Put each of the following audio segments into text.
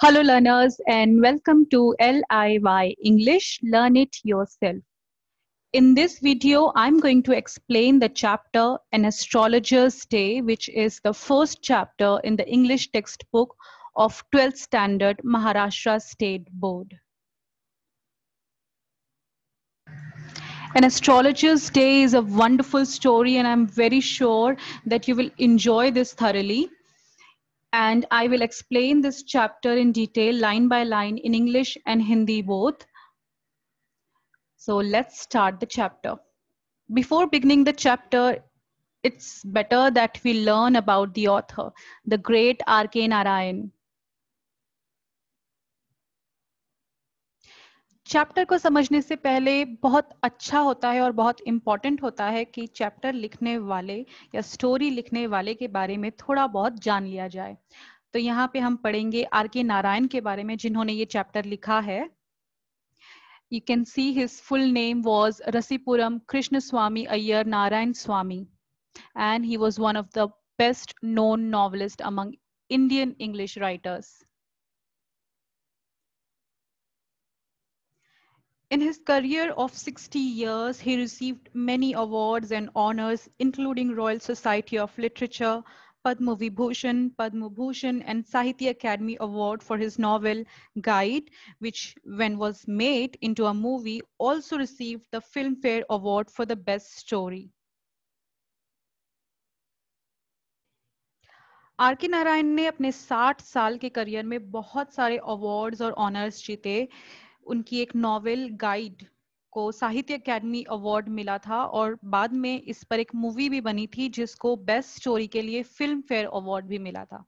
Hello, learners, and welcome to LIY English Learn It Yourself. In this video, I'm going to explain the chapter An Astrologer's Day, which is the first chapter in the English textbook of 12th Standard Maharashtra State Board. An Astrologer's Day is a wonderful story, and I'm very sure that you will enjoy this thoroughly. And I will explain this chapter in detail, line by line, in English and Hindi both. So let's start the chapter. Before beginning the chapter, it's better that we learn about the author, the great R.K. Narayan. Chapter को समझने से पहले बहुत अच्छा होता है और बहुत इम्पोर्टेंट होता है कि चैप्टर लिखने वाले या स्टोरी लिखने वाले के बारे में थोड़ा बहुत जान लिया जाए. तो यहाँ पे हम पढ़ेंगे R.K. नारायण के बारे में, जिन्होंने ये चैप्टर लिखा है. You can see his full name was Rasipuram Krishnaswamy Iyer Narayan Swamy, and he was one of the best known novelists among Indian English writers. In his career of 60 years, he received many awards and honors, including Royal Society of Literature, Padma Vibhushan, Padma Bhushan, and Sahitya Academy Award for his novel Guide, which, when was made into a movie, also received the Filmfare Award for the Best Story. R.K. Narayan ने अपने 60 साल के career में बहुत सारे awards और honours जीते. उनकी एक नॉवेल गाइड को साहित्य अकेडमी अवार्ड मिला था और बाद में इस पर एक मूवी भी बनी थी जिसको बेस्ट स्टोरी के लिए फिल्म फेयर अवार्ड भी मिला था.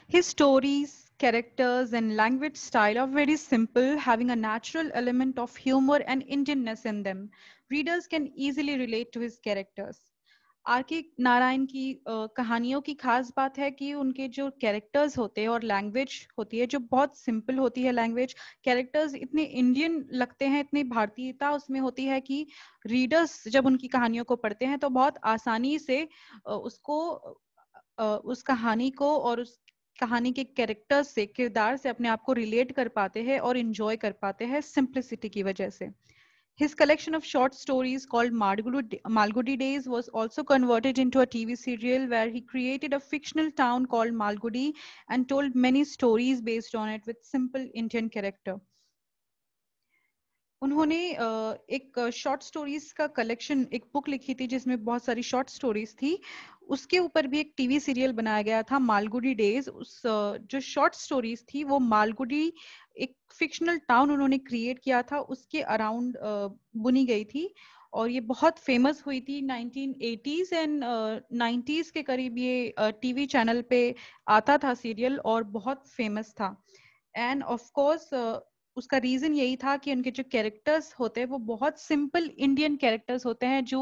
His stories, characters and language style are very simple, having a natural element of humor and Indianness in them. Readers can easily relate to his characters. R.K. Narayan की कहानियों की खास बात है कि उनके जो कैरेक्टर्स होते हैं और लैंग्वेज होती है जो बहुत सिंपल होती है. लैंग्वेज कैरेक्टर्स इतने इंडियन लगते हैं, इतनी भारतीयता उसमें होती है कि रीडर्स जब उनकी कहानियों को पढ़ते हैं तो बहुत आसानी से उस कहानी को और उस कहानी के कैरेक्टर्स से, किरदार से अपने आप को रिलेट कर पाते हैं और इंजॉय कर पाते हैं सिंप्लिसिटी की वजह से. His collection of short stories called Malgudi Days was also converted into a TV serial where he created a fictional town called Malgudi and told many stories based on it with simple Indian character. उन्होंने एक short stories का collection, एक book लिखी थी जिसमें बहुत सारी short stories थी. उसके ऊपर भी एक टीवी सीरियल बनाया गया था, मालगुडी डेज. उस जो शॉर्ट स्टोरीज थी वो मालगुडी, एक फिक्शनल टाउन उन्होंने क्रिएट किया था, उसके अराउंड बुनी गई थी और ये बहुत फेमस हुई थी 1980s एंड 90s के करीब. ये टीवी चैनल पे आता था सीरियल और बहुत फेमस था. एंड ऑफ कोर्स उसका रीजन यही था कि उनके जो कैरेक्टर्स होते हैं वो बहुत सिंपल इंडियन कैरेक्टर्स होते हैं जो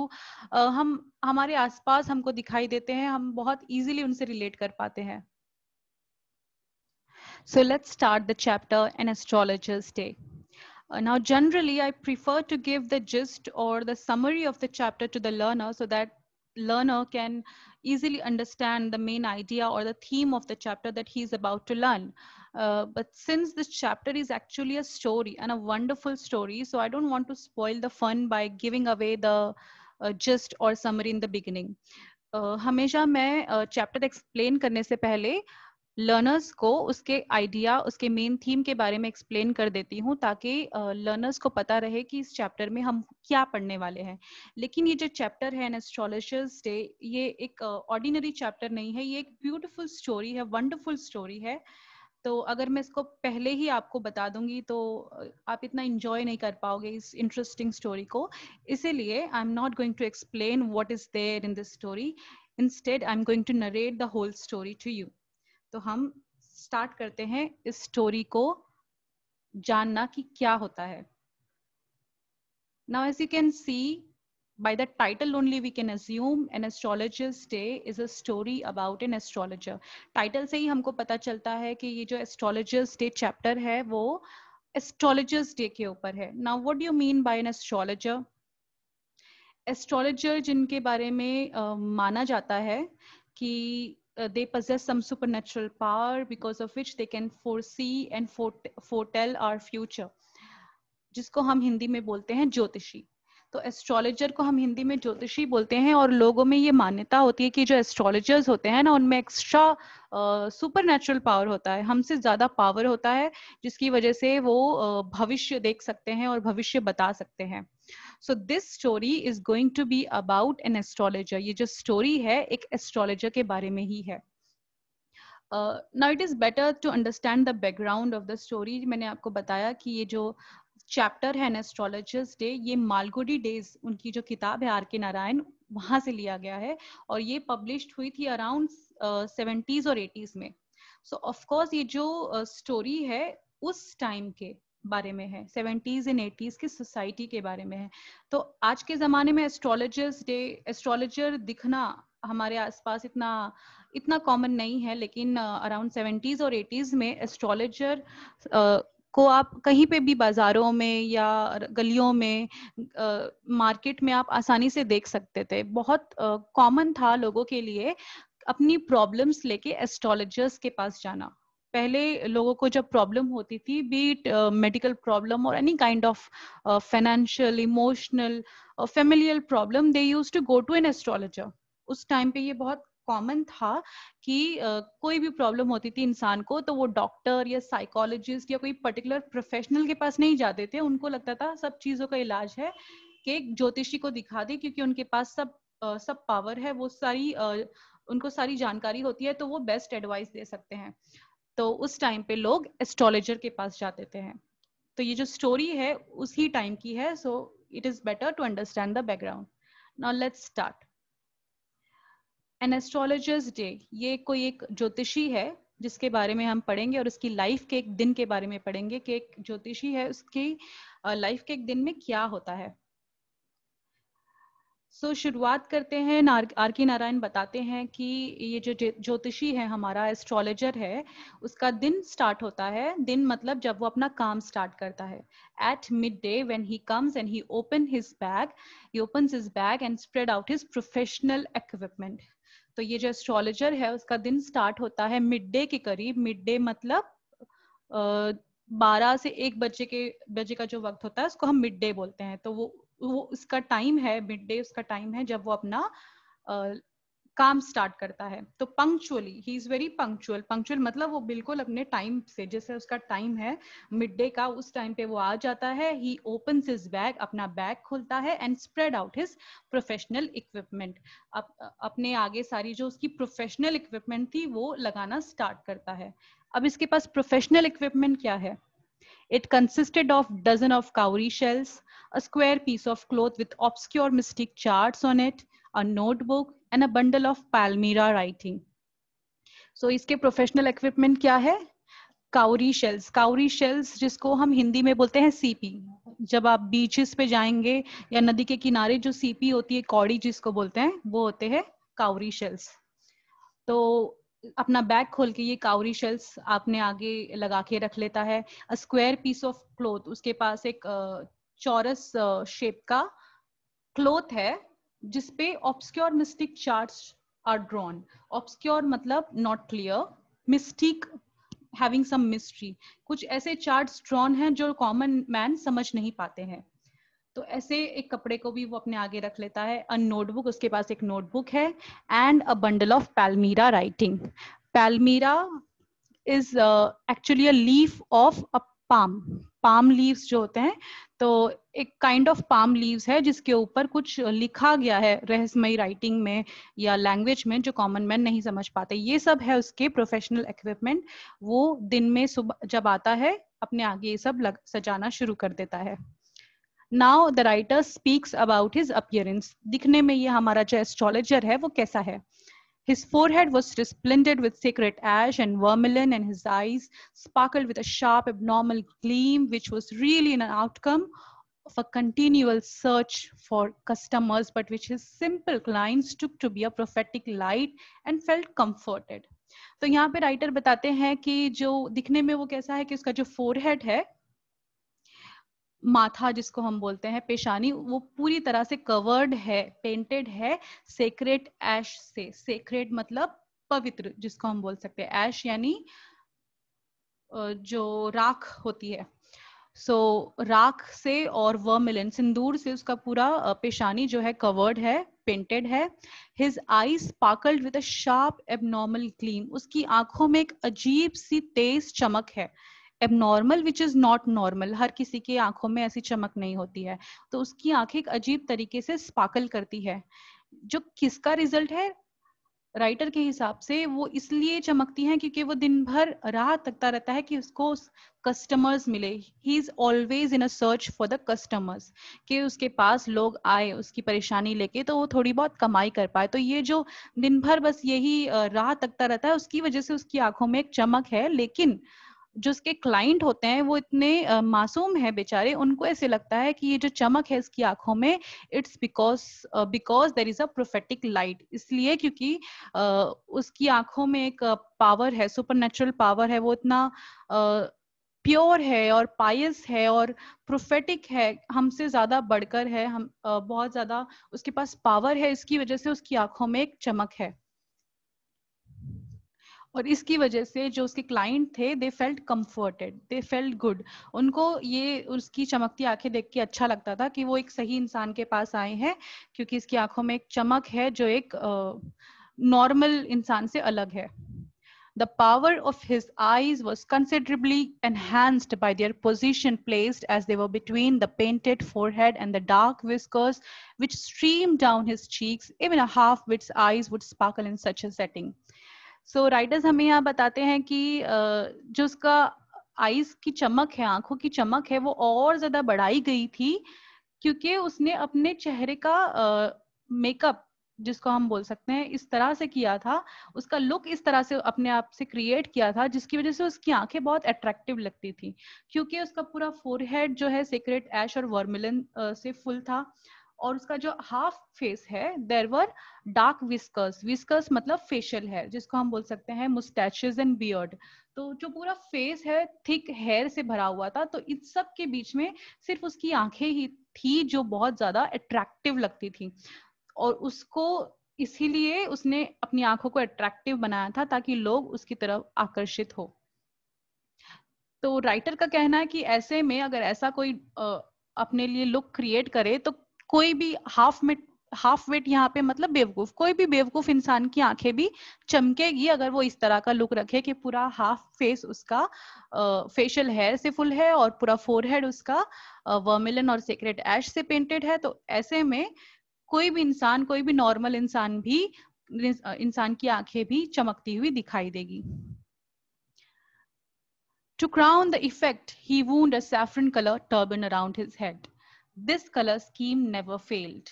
हम हमारे आसपास हमको दिखाई देते हैं, हम बहुत इजीली उनसे रिलेट कर पाते हैं. So let's start the chapter An Astrologer's Day. Now generally I prefer to give the gist or the summary of the chapter to the learner so that learner can easily understand the main idea or the theme of the chapter that he is about to learn. But since this chapter is actually a story and a wonderful story, so I don't want to spoil the fun by giving away the gist or summary in the beginning. हमेशा मैं chapter explain करने से पहले learners को उसके idea, उसके main theme के बारे में एक्सप्लेन कर देती हूँ ताकि लर्नर्स को पता रहे कि इस चैप्टर में हम क्या पढ़ने वाले हैं. लेकिन ये जो चैप्टर है एन एस्ट्रोलजर्स डे, ये एक ऑर्डिनरी चैप्टर नहीं है, ये एक ब्यूटीफुल स्टोरी है, वंडरफुल स्टोरी है. तो अगर मैं इसको पहले ही आपको बता दूंगी तो आप इतना एंजॉय नहीं कर पाओगे इस इंटरेस्टिंग स्टोरी को. इसीलिए I am not going to explain what is there in this story. Instead I am going to narrate the whole story to you. तो हम स्टार्ट करते हैं इस स्टोरी को जानना कि क्या होता है. Now as you can see by the title only we can assume An Astrologer's Day is a story about an astrologer. Title से ही हमको पता चलता है कि ये जो Astrologer's Day चैप्टर है वो Astrologer's Day के ऊपर है. Now what do you mean by an astrologer? Astrologer जिनके बारे में माना जाता है कि they possess some supernatural power because of which they can foresee and foretell our future, जिसको हम हिंदी में बोलते हैं ज्योतिषी। तो एस्ट्रोलॉजर को हम हिंदी में ज्योतिषी बोलते हैं, और लोगों में ये मान्यता होती है कि जो एस्ट्रोलॉजर्स होते हैं ना, उनमें एक्स्ट्रा सुपर नेचुरल पावर होता है, हमसे ज्यादा पावर होता है, जिसकी वजह से वो भविष्य देख सकते हैं और भविष्य बता सकते हैं। So this story is going to be about an astrologer. ये जो स्टोरी है एक एस्ट्रोलॉजर के बारे में ही है। Now it is better to understand the background of the story. मैंने आपको बताया कि ये जो चैप्टर है एस्ट्रोलॉजर्स डे, ये मालगुडी डेज उनकी जो किताब है आर के नारायण, वहां से लिया गया है, और ये पब्लिश्ड हुई थी अराउंड 70s और 80s में। सो ऑफ कोर्स ये जो स्टोरी है उस टाइम के बारे में है, 70s एंड 80s की सोसाइटी के बारे में है। तो आज के जमाने में एस्ट्रोलॉजर्स डे, एस्ट्रोलॉजर दिखना हमारे आसपास इतना कॉमन नहीं है, लेकिन अराउंड 70s और 80s में एस्ट्रोलॉजर को आप कहीं पे भी बाजारों में या गलियों में, मार्केट में आप आसानी से देख सकते थे। बहुत कॉमन था लोगों के लिए अपनी प्रॉब्लम्स लेके एस्ट्रोलॉजर्स के पास जाना। पहले लोगों को जब प्रॉब्लम होती थी, बी इट मेडिकल प्रॉब्लम और any kind of financial, emotional, familial problem, they used to go to an astrologer. उस टाइम पे ये बहुत कॉमन था कि कोई भी प्रॉब्लम होती थी इंसान को, तो वो डॉक्टर या साइकोलॉजिस्ट या कोई पर्टिकुलर प्रोफेशनल के पास नहीं जाते थे। उनको लगता था सब चीजों का इलाज है कि ज्योतिषी को दिखा दे, क्योंकि उनके पास सब पावर है, वो सारी उनको सारी जानकारी होती है, तो वो बेस्ट एडवाइस दे सकते हैं। तो उस टाइम पे लोग एस्ट्रोलॉजर के पास जाते थे। तो ये जो स्टोरी है उसी टाइम की है, so it is better to understand the background. Now let's start. An astrologer's day, ये कोई एक ज्योतिषी है जिसके बारे में हम पढ़ेंगे, और उसकी लाइफ के एक दिन के बारे में पढ़ेंगे कि एक ज्योतिषी है, उसकी लाइफ के एक दिन में क्या होता है। सो शुरुआत करते हैं। आर के नारायण बताते हैं कि ये जो ज्योतिषी है, हमारा एस्ट्रोलॉजर है, उसका दिन स्टार्ट होता है, दिन मतलब जब वो अपना काम स्टार्ट करता है। At mid day when he comes and he opens his bag and spread out his professional equipment। तो ये जो एस्ट्रोलॉजर है उसका दिन स्टार्ट होता है मिड डे के करीब। मिड डे मतलब 12 से 1 बजे का जो वक्त होता है उसको हम मिड डे बोलते हैं। तो वो उसका टाइम है, मिड डे उसका टाइम है जब वो अपना काम स्टार्ट करता है। तो punctually, he is very punctual मतलब वो बिल्कुल अपने टाइम से, जैसे उसका टाइम है मिड डे का, उस टाइम पे वो आ जाता है। ही ओपन्स हिज बैग, अपना बैग खोलता है, and spread out his professional equipment. अपने आगे सारी जो उसकी प्रोफेशनल इक्विपमेंट थी वो लगाना स्टार्ट करता है। अब इसके पास प्रोफेशनल इक्विपमेंट क्या है? It consisted of dozen of cowrie shells, a square piece of cloth with obscure mystic charts on it, a notebook, and a bundle of Palmyra writing. So इसके प्रोफेशनल इक्विपमेंट क्या है? Kauri shells. Kauri shells जिसको हम हिंदी में बोलते हैं CP. जब आप बीचेस पे जाएंगे या नदी के किनारे, जो सीपी होती है, कौड़ी जिसको बोलते हैं, वो होते हैं काउरी शेल्स। तो अपना बैग खोल के ये काउरी शेल्स आपने आगे लगा के रख लेता है। A square piece of cloth, उसके पास एक चौरस शेप का क्लोथ है जिसपे obscure mystic charts are drawn. Obscure मतलब not clear, mystic having some mystery, कुछ ऐसे चार्ट्स ड्रॉन हैं जो कॉमन मैन समझ नहीं पाते हैं। तो ऐसे एक कपड़े को भी वो अपने आगे रख लेता है। अ नोटबुक, उसके पास एक नोटबुक है, and a bundle of palmyra writing. Palmyra is actually a leaf of a palm leaves जो होते हैं, तो एक काइंड ऑफ पाम लीव्स है जिसके ऊपर कुछ लिखा गया है रहस्यमयी राइटिंग में या लैंग्वेज में जो कॉमन मैन नहीं समझ पाते। ये सब है उसके प्रोफेशनल इक्विपमेंट। वो दिन में सुबह जब आता है अपने आगे ये सब सजाना शुरू कर देता है। Now the writer speaks about his appearance. दिखने में ये हमारा जो एस्ट्रोलॉजर है वो कैसा है? His forehead was resplendent with sacred ash and vermilion, and his eyes sparkled with a sharp abnormal gleam, which was really an outcome of a continual search for customers, but which his simple clients took to be a prophetic light and felt comforted. तो यहाँ पे writer बताते हैं कि जो दिखने में वो कैसा है कि उसका जो फोरहेड है, माथा जिसको हम बोलते हैं, पेशानी, वो पूरी तरह से कवर्ड है, पेंटेड है सेक्रेट ऐश से। सेक्रेट मतलब पवित्र, जिसको हम बोल सकते हैं। ऐश यानी जो राख होती है, राख से और वर्मिलिन, सिंदूर से उसका पूरा पेशानी जो है कवर्ड है, पेंटेड है। His eyes sparkled with a sharp abnormal gleam, उसकी आंखों में एक अजीब सी तेज चमक है। Abnormal which is not normal, हर किसी की आंखों में ऐसी चमक नहीं होती है, तो उसकी आंखें एक अजीब तरीके से स्पार्कल करती है, जो किसका रिजल्ट है? राइटर के हिसाब से वो इसलिए चमकती हैं क्योंकि वो दिन भर राह तकता रहता है कि उसको कस्टमर्स मिले। He is always in a search for the customers, कि उसके पास लोग आए उसकी परेशानी लेके, तो वो थोड़ी बहुत कमाई कर पाए। तो ये जो दिन भर बस यही राह तकता रहता है, उसकी वजह से उसकी आंखों में एक चमक है। लेकिन जो उसके क्लाइंट होते हैं वो इतने मासूम है बेचारे, उनको ऐसे लगता है कि ये जो चमक है इसकी आंखों में, it's because there is a prophetic light, इसलिए क्योंकि उसकी आंखों में एक पावर है, सुपरनेचुरल पावर है, वो इतना प्योर है और पायस है और प्रोफेटिक है, हमसे ज्यादा बढ़कर है, हम बहुत ज्यादा उसके पास पावर है, इसकी वजह से उसकी आंखों में एक चमक है। और इसकी वजह से जो उसके क्लाइंट थे, they felt comforted, they felt good, उनको ये उसकी चमकती आंखें देख के अच्छा लगता था कि वो एक सही इंसान के पास आए हैं, क्योंकि इसकी आंखों में एक चमक है जो एक नॉर्मल इंसान से अलग है। The power of his eyes was considerably enhanced by their position placed as they were between the painted forehead and the dark whiskers which streamed down his cheeks. Even a half-wit's eyes would sparkle in such a setting. So writers हमें यहाँ बताते हैं कि जो उसका eyes की चमक है, आंखों की चमक है, वो और ज्यादा बढ़ाई गई थी क्योंकि उसने अपने चेहरे का मेकअप, जिसको हम बोल सकते हैं, इस तरह से किया था, उसका लुक इस तरह से अपने आप से क्रिएट किया था, जिसकी वजह से उसकी आंखें बहुत अट्रैक्टिव लगती थी, क्योंकि उसका पूरा फोरहेड जो है सीक्रेट ऐश और वर्मिलिन से फुल था, और उसका जो हाफ फेस है, there were dark whiskers, whiskers मतलब फेशियल हेयर, जिसको हम बोल सकते हैं मुस्टैचेस एंड बियर्ड। तो जो पूरा फेस है थिक हेयर से भरा हुआ था, तो इस सब के बीच में सिर्फ उसकी आंखें ही थी जो बहुत ज्यादा अट्रैक्टिव लगती थी, और उसको इसीलिए उसने अपनी आंखों को अट्रैक्टिव बनाया था ताकि लोग उसकी तरफ आकर्षित हो। तो राइटर का कहना है कि ऐसे में अगर ऐसा कोई अपने लिए लुक क्रिएट करे, तो कोई भी हाफ वेट यहाँ पे मतलब बेवकूफ, कोई भी बेवकूफ इंसान की आंखें भी चमकेगी अगर वो इस तरह का लुक रखे कि पूरा हाफ फेस उसका फेशियल हेयर से फुल है और पूरा फोरहेड उसका वर्मिलिन और सीक्रेट ऐश से पेंटेड है। तो ऐसे में कोई भी इंसान, कोई भी नॉर्मल इंसान भी, इंसान की आंखें भी चमकती हुई दिखाई देगी। To crown the effect, he wound a saffron color turban around his head. This color scheme never failed.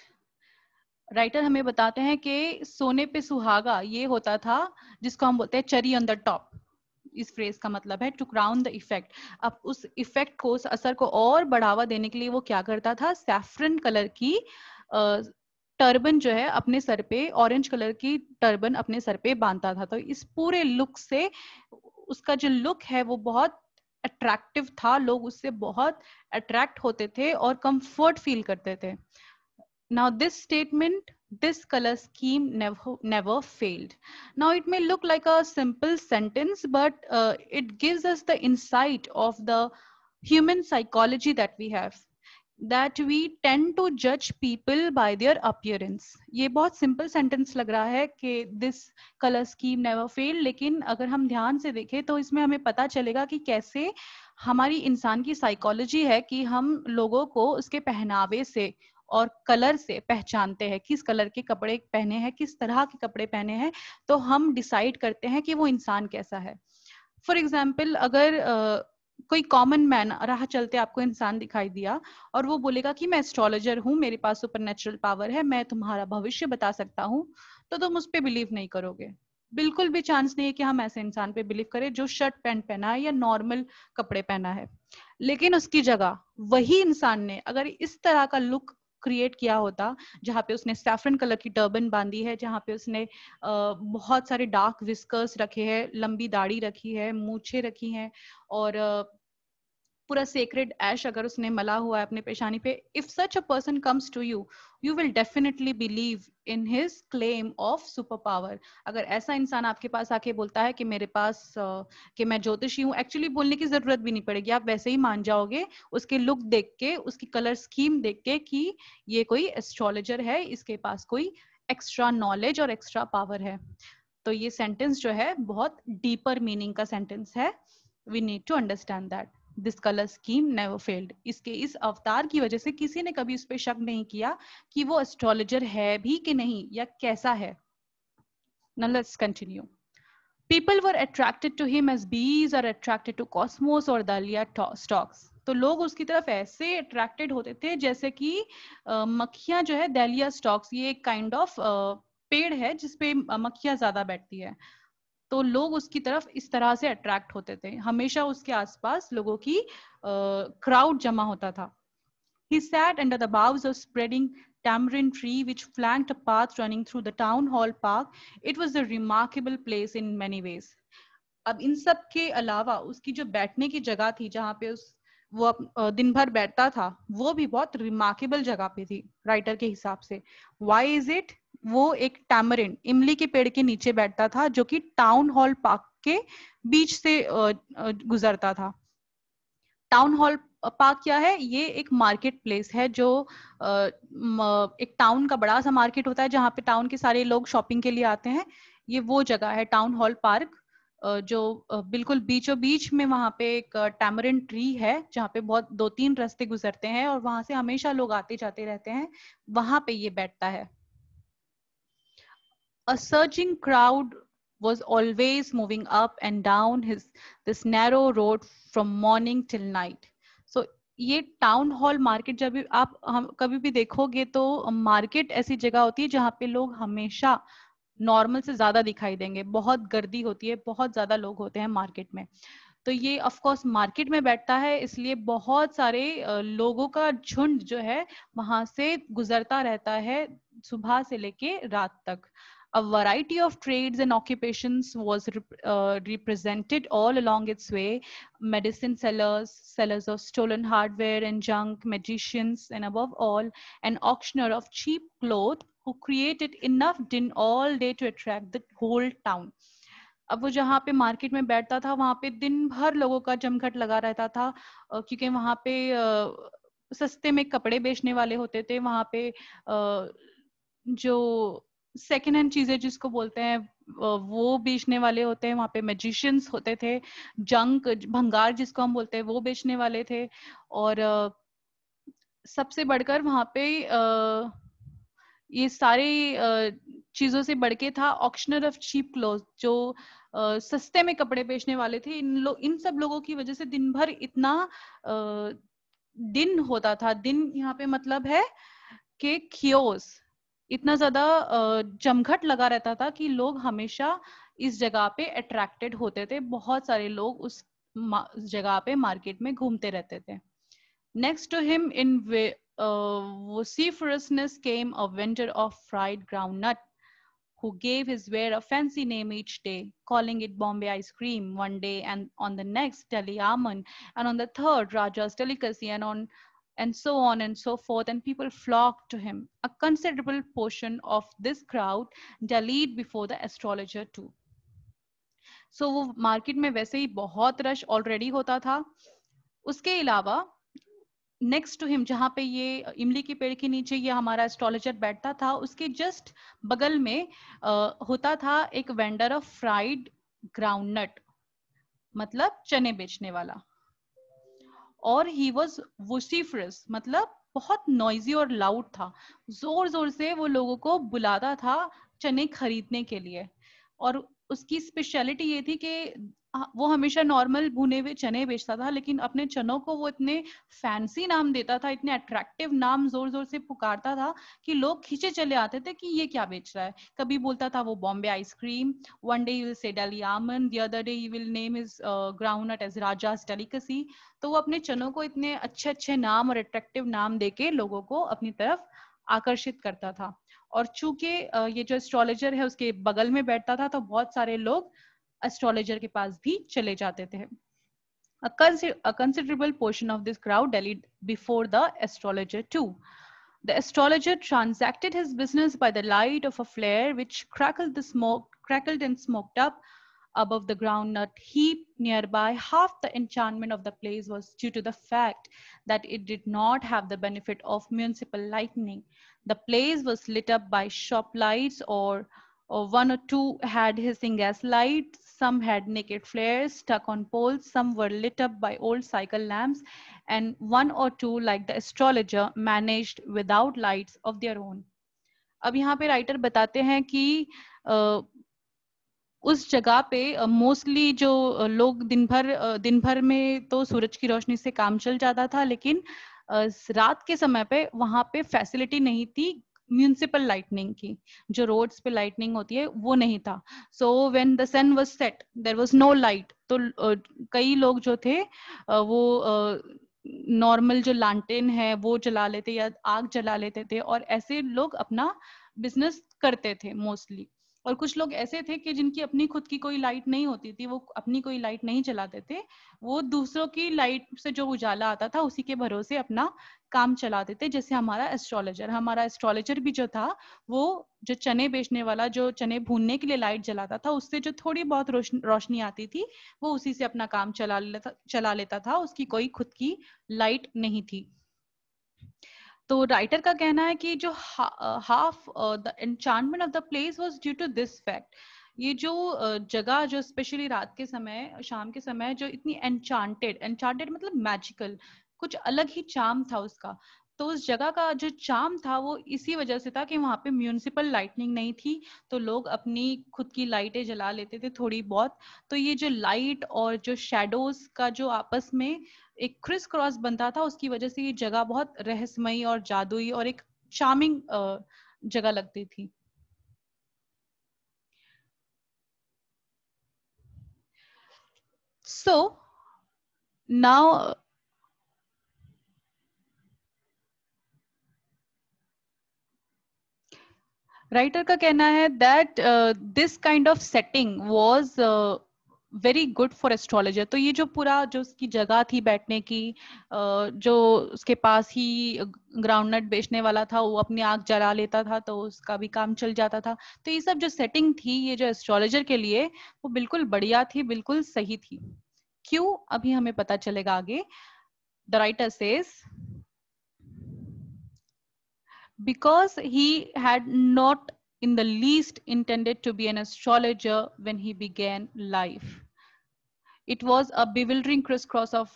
Writer हमें बताते हैं कि सोने पे सुहागा ये होता था, जिसको हम बोलते हैं चेरी ऑन द टॉप। इस फ्रेज का मतलब है टू क्राउन द इफेक्ट। अब उस इफेक्ट को, उस असर को और बढ़ावा देने के लिए वो क्या करता था, सैफरन कलर की टर्बन जो है अपने सर पे, ऑरेंज कलर की टर्बन अपने सर पे बांधता था। तो इस पूरे लुक से उसका जो लुक है वो बहुत अट्रैक्टिव था, लोग उससे बहुत अट्रैक्ट होते थे और कंफर्ट फील करते थे। Now this statement, this color scheme never failed. Now it may look like a simple sentence, but it gives us the insight of the human psychology that we have, that we tend to judge people by their appearance. ये बहुत simple sentence लग रहा है कि this color scheme never failed, लेकिन अगर हम ध्यान से देखें तो इसमें हमें पता चलेगा कि कैसे हमारी इंसान की साइकोलॉजी है कि हम लोगों को उसके पहनावे से और कलर से पहचानते हैं, किस कलर के कपड़े पहने हैं, किस तरह के कपड़े पहने हैं, तो हम डिसाइड करते हैं कि वो इंसान कैसा है। फॉर एग्जाम्पल, अगर कोई कॉमन मैन राह चलते आपको इंसान दिखाई दिया और वो बोलेगा कि मैं एस्ट्रोलॉजर हूँ, मेरे पास सुपरनेचुरल पावर है, मैं तुम्हारा भविष्य बता सकता हूँ, तो तुम उस पर बिलीव नहीं करोगे। बिल्कुल भी चांस नहीं है कि हम ऐसे इंसान पे बिलीव करें जो शर्ट पैंट पहना है या नॉर्मल कपड़े पहना है। लेकिन उसकी जगह वही इंसान ने अगर इस तरह का लुक क्रिएट किया होता, जहाँ पे उसने सैफरन कलर की टर्बन बांधी है, जहाँ पे उसने बहुत सारे डार्क विस्कर्स रखे हैं, लंबी दाढ़ी रखी है, मूछें रखी हैं, और पूरा सेक्रेड ऐश अगर उसने मला हुआ है अपने पेशानी पे, if such a person comes to you, you will definitely believe in his claim of super power. अगर ऐसा इंसान आपके पास आके बोलता है कि मेरे पास कि मैं ज्योतिषी हूँ, एक्चुअली बोलने की जरूरत भी नहीं पड़ेगी, आप वैसे ही मान जाओगे उसके लुक देख के, उसकी कलर स्कीम देख के कि ये कोई एस्ट्रोलॉजर है, इसके पास कोई एक्स्ट्रा नॉलेज और एक्स्ट्रा पावर है. तो ये सेंटेंस जो है बहुत डीपर मीनिंग का सेंटेंस है. We need to understand that this colour scheme never failed. इसके इस अवतार की वजह से किसी ने कभी उस पर शक नहीं किया कि वो एस्ट्रोलॉजर है भी कि नहीं या कैसा है. Now let's continue. People were attracted to him as bees are attracted to cosmos or dahlia stalks. तो लोग उसकी तरफ ऐसे अट्रैक्टेड होते थे जैसे कि मक्खियां जो है दहलिया स्टॉक्स, ये एक काइंड ऑफ पेड़ है जिसपे मक्खियां ज्यादा बैठती है. तो लोग उसकी तरफ इस तरह से अट्रैक्ट होते थे, हमेशा उसके आसपास लोगों की क्राउड जमा होता था. He sat under the boughs of spreading tamarind tree which flanked a path running through the town hall park. It was a remarkable place in many ways. अब इन सब के अलावा उसकी जो बैठने की जगह थी जहाँ पे वो दिन भर बैठता था, वो भी बहुत रिमार्केबल जगह पे थी राइटर के हिसाब से. Why is it? वो एक टैमरिन इमली के पेड़ के नीचे बैठता था जो कि टाउन हॉल पार्क के बीच से गुजरता था. टाउन हॉल पार्क क्या है? ये एक मार्केट प्लेस है जो एक टाउन का बड़ा सा मार्केट होता है जहाँ पे टाउन के सारे लोग शॉपिंग के लिए आते हैं. ये वो जगह है टाउन हॉल पार्क, जो बिल्कुल बीचों बीच में वहां पे एक टैमरिन ट्री है जहाँ पे बहुत 2-3 रास्ते गुजरते हैं और वहां से हमेशा लोग आते जाते रहते हैं. वहां पे ये बैठता है. A surging crowd was always moving up and down this narrow road from morning till night. So ये टाउन हॉल मार्केट जब भी आप हम कभी भी देखोगे तो मार्केट ऐसी जगह होती है जहाँ पे लोग हमेशा नॉर्मल से ज्यादा दिखाई देंगे. बहुत गर्दी होती है, बहुत ज्यादा लोग होते हैं मार्केट में. तो ये ऑफ कोर्स मार्केट में बैठता है, इसलिए बहुत सारे लोगों का झुंड जो है वहां से गुजरता रहता है सुबह से लेके रात तक. A variety of trades and occupations was represented all along its way. Medicine sellers, sellers of stolen hardware and junk, magicians, and above all, an auctioneer of cheap clothes who created enough din all day to attract the whole town. अब वो जहाँ पे market में बैठता था वहां पे दिन भर लोगों का जमघट लगा रहता था, क्योंकि वहां पे सस्ते में कपड़े बेचने वाले होते थे. वहां पे जो सेकेंड हैंड चीजें जिसको बोलते हैं वो बेचने वाले होते हैं. वहां पे मैजिशियंस होते थे, जंक भंगार जिसको हम बोलते हैं वो बेचने वाले थे. और सबसे बढ़कर वहां पे ये सारे चीजों से बढ़ के था ऑक्शनर ऑफ चीप क्लोथ, जो सस्ते में कपड़े बेचने वाले थे. इन सब लोगों की वजह से दिन भर इतना दिन होता था. दिन यहाँ पे मतलब है कि खियोस, इतना ज्यादा जमघट लगा रहता था कि लोग हमेशा इस जगह पे अट्रैक्टेड होते थे. बहुत सारे लोग उस जगह पे मार्केट में घूमते रहते थे. Next to him in vociferousness came a vendor of fried groundnut who gave his ware a fancy name each day, calling it Bombay ice cream one day, and on the next Delhi almond, and on the third Raja's delicacy, and so on and so forth, and people flocked to him. A considerable portion of this crowd dallied before the astrologer too. So वो market में वैसे ही बहुत rush already होता था. उसके अलावा next to him, जहां पे ये इमली के पेड़ के नीचे ये हमारा एस्ट्रोलॉजर बैठता था, उसके जस्ट बगल में होता था एक वेंडर ऑफ फ्राइड ग्राउंडनट, मतलब चने बेचने वाला. और ही वॉज वोसिफरस, मतलब बहुत नॉइजी और लाउड था. जोर जोर से वो लोगों को बुलाता था चने खरीदने के लिए. और उसकी स्पेशलिटी ये थी कि वो हमेशा नॉर्मल भुने हुए चने बेचता था, लेकिन अपने चनों को वो इतने फैंसी नाम देता था, इतने अट्रैक्टिव नाम जोर जोर से पुकारता था कि लोग खींचे चले आते थे कि ये क्या बेच रहा है. कभी बोलता था वो Bombay ice cream, one day he will say Delhi almond, the other day he will name his groundnut as Raja's delicacy. तो वो अपने चनों को इतने अच्छे अच्छे नाम और अट्रैक्टिव नाम देके लोगों को अपनी तरफ आकर्षित करता था. और चूंकि ये जो एस्ट्रोलॉजर है उसके बगल में बैठता था, तो बहुत सारे लोग एस्ट्रोलॉजर के पास भी चले जाते थे. A considerable portion of this crowd dallied before the astrologer too. The astrologer transacted his business by the light of a flare which crackled and smoked up above the groundnut heap nearby. Half the enchantment of the place was due to the fact that it did not have the benefit of municipal lighting. The place was lit up by shop lights, or one or two had hissing gas lights, some had naked flares stuck on poles, some were lit up by old cycle lamps, and one or two, like the astrologer, managed without lights of their own. अब यहाँ पे writer बताते हैं कि उस जगह पे mostly जो लोग दिन भर में तो सूरज की रोशनी से काम चल जाता था, लेकिन रात के समय पे वहां पे फैसिलिटी नहीं थी म्यूनिसिपल लाइटनिंग की. जो रोड्स पे लाइटनिंग होती है वो नहीं था. So when the sun was set there was no light. तो कई लोग जो थे वो नॉर्मल जो लालटेन है वो जला लेते या आग जला लेते थे, और ऐसे लोग अपना बिजनेस करते थे मोस्टली. और कुछ लोग ऐसे थे कि जिनकी अपनी खुद की कोई लाइट नहीं होती थी, वो अपनी कोई लाइट नहीं चलाते थे, वो दूसरों की लाइट से जो उजाला आता था उसी के भरोसे अपना काम चलाते थे. जैसे हमारा एस्ट्रोलॉजर भी जो था, वो जो चने बेचने वाला, जो चने भूनने के लिए लाइट जलाता था, उससे जो थोड़ी बहुत रोशनी आती थी वो उसी से अपना काम चला लेता था. उसकी कोई खुद की लाइट नहीं थी. तो राइटर का कहना है कि जो half the enchantment of the place was due to this fact. ये जो जगह जो स्पेशली रात के समय, शाम के समय, जो इतनी एन्चांटेड मतलब मैजिकल, कुछ अलग ही चार्म था उसका. तो उस जगह का जो चार्म था वो इसी वजह से था कि वहां पे म्यूनिसिपल लाइटनिंग नहीं थी, तो लोग अपनी खुद की लाइटें जला लेते थे थोड़ी बहुत. तो ये जो लाइट और जो शैडोज का जो आपस में एक क्रिस क्रॉस बनता था, उसकी वजह से ये जगह बहुत रहस्यमयी और जादुई और एक चार्मिंग जगह लगती थी. सो नाउ राइटर का कहना है that this kind of setting was very good for astrologer. तो ये जो पूरा जो उसकी जगह थी बैठने की, जो उसके पास ही ग्राउंडनट बेचने वाला था, वो अपनी आग जला लेता था तो उसका भी काम चल जाता था. तो ये सब जो सेटिंग थी, ये जो एस्ट्रोलॉजर के लिए, वो बिल्कुल बढ़िया थी, बिल्कुल सही थी. क्यों, अभी हमें पता चलेगा आगे. The writer says because he had not in the least intended to be an astrologer when he began life. It was a bewildering crisscross of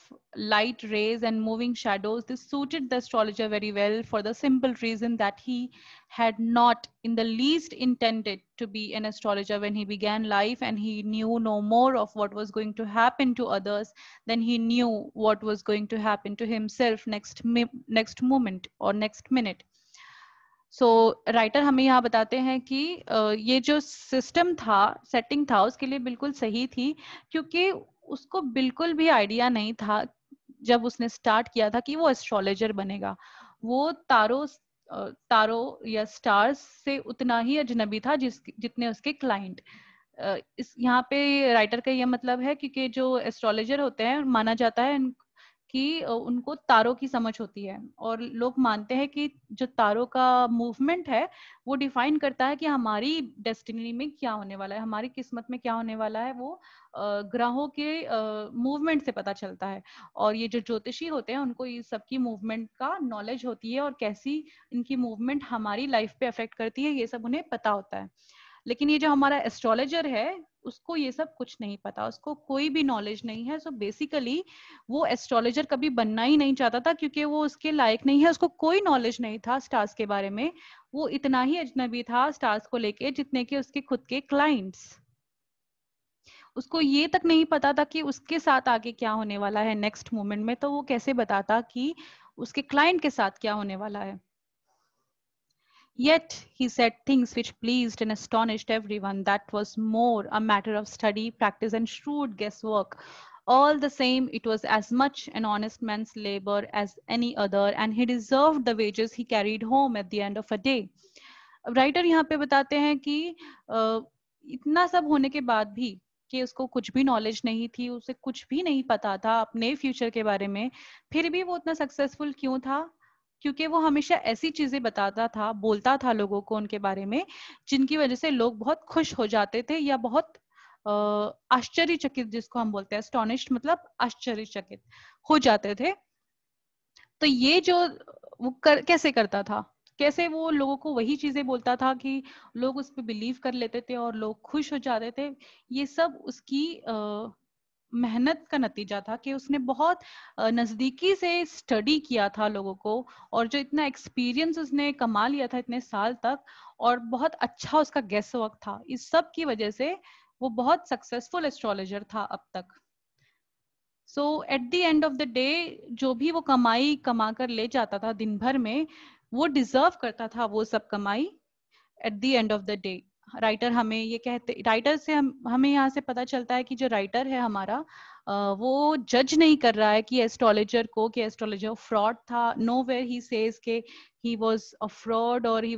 light rays and moving shadows. This suited the astrologer very well for the simple reason that he had not in the least intended to be an astrologer when he began life, and he knew no more of what was going to happen to others than he knew what was going to happen to himself next moment or next minute. So writer हमें यहाँ बताते हैं कि ये जो system था, setting था, उसके लिए बिल्कुल सही थी, क्योंकि उसको बिल्कुल भी आइडिया नहीं था जब उसने स्टार्ट किया था कि वो एस्ट्रोलॉजर बनेगा. वो तारों या स्टार्स से उतना ही अजनबी था जितने उसके क्लाइंट. इस यहाँ पे राइटर का ये मतलब है क्योंकि जो एस्ट्रोलॉजर होते हैं, माना जाता है कि उनको तारों की समझ होती है, और लोग मानते हैं कि जो तारों का मूवमेंट है वो डिफाइन करता है कि हमारी डेस्टिनी में क्या होने वाला है, हमारी किस्मत में क्या होने वाला है. वो ग्रहों के मूवमेंट से पता चलता है. और ये जो ज्योतिषी होते हैं उनको ये सबकी मूवमेंट का नॉलेज होती है, और कैसी इनकी मूवमेंट हमारी लाइफ पे अफेक्ट करती है ये सब उन्हें पता होता है. लेकिन ये जो हमारा एस्ट्रोलॉजर है उसको ये सब कुछ नहीं पता, उसको कोई भी नॉलेज नहीं है. सो बेसिकली वो एस्ट्रोलॉजर कभी बनना ही नहीं चाहता था, क्योंकि वो उसके लायक नहीं है, उसको कोई नॉलेज नहीं था स्टार्स के बारे में. वो इतना ही अजनबी था स्टार्स को लेके जितने के उसके खुद के क्लाइंट्स. उसको ये तक नहीं पता था कि उसके साथ आगे क्या होने वाला है नेक्स्ट मोमेंट में, तो वो कैसे बताता कि उसके क्लाइंट के साथ क्या होने वाला है. Yet he said things which pleased and astonished everyone. That was more a matter of study, practice, and shrewd guesswork. All the same, it was as much an honest man's labor as any other, and he deserved the wages he carried home at the end of a day. Writer यहाँ पे बताते हैं कि इतना सब होने के बाद भी कि उसको कुछ भी नॉलेज नहीं थी, उसे कुछ भी नहीं पता था अपने फ्यूचर के बारे में, फिर भी वो उतना सक्सेसफुल क्यों था? क्योंकि वो हमेशा ऐसी चीजें बताता था, बोलता था लोगों को उनके बारे में, जिनकी वजह से लोग बहुत खुश हो जाते थे या बहुत आश्चर्यचकित, जिसको हम बोलते हैं एस्टोनिश्ड, मतलब आश्चर्यचकित हो जाते थे। तो ये जो वो कैसे करता था, कैसे वो लोगों को वही चीजें बोलता था कि लोग उस पर बिलीव कर लेते थे और लोग खुश हो जाते थे, ये सब उसकी मेहनत का नतीजा था कि उसने बहुत नजदीकी से स्टडी किया था लोगों को, और जो इतना एक्सपीरियंस उसने कमा लिया था इतने साल तक, और बहुत अच्छा उसका गेस वर्क था, इस सब की वजह से वो बहुत सक्सेसफुल एस्ट्रोलॉजर था अब तक। So at the end of the day जो भी वो कमाई कमा कर ले जाता था दिन भर में, वो डिजर्व करता था वो सब कमाई eight the end of the day. Writer हमें ये कहते, राइटर से हमें यहाँ से पता चलता है कि जो राइटर है हमारा, वो जज नहीं कर रहा है कि एस्ट्रोलॉजर को, कि एस्ट्रोलॉजर फ्रॉड था। नो वेयर ही सेज के ही वाज अ फ्रॉड, और he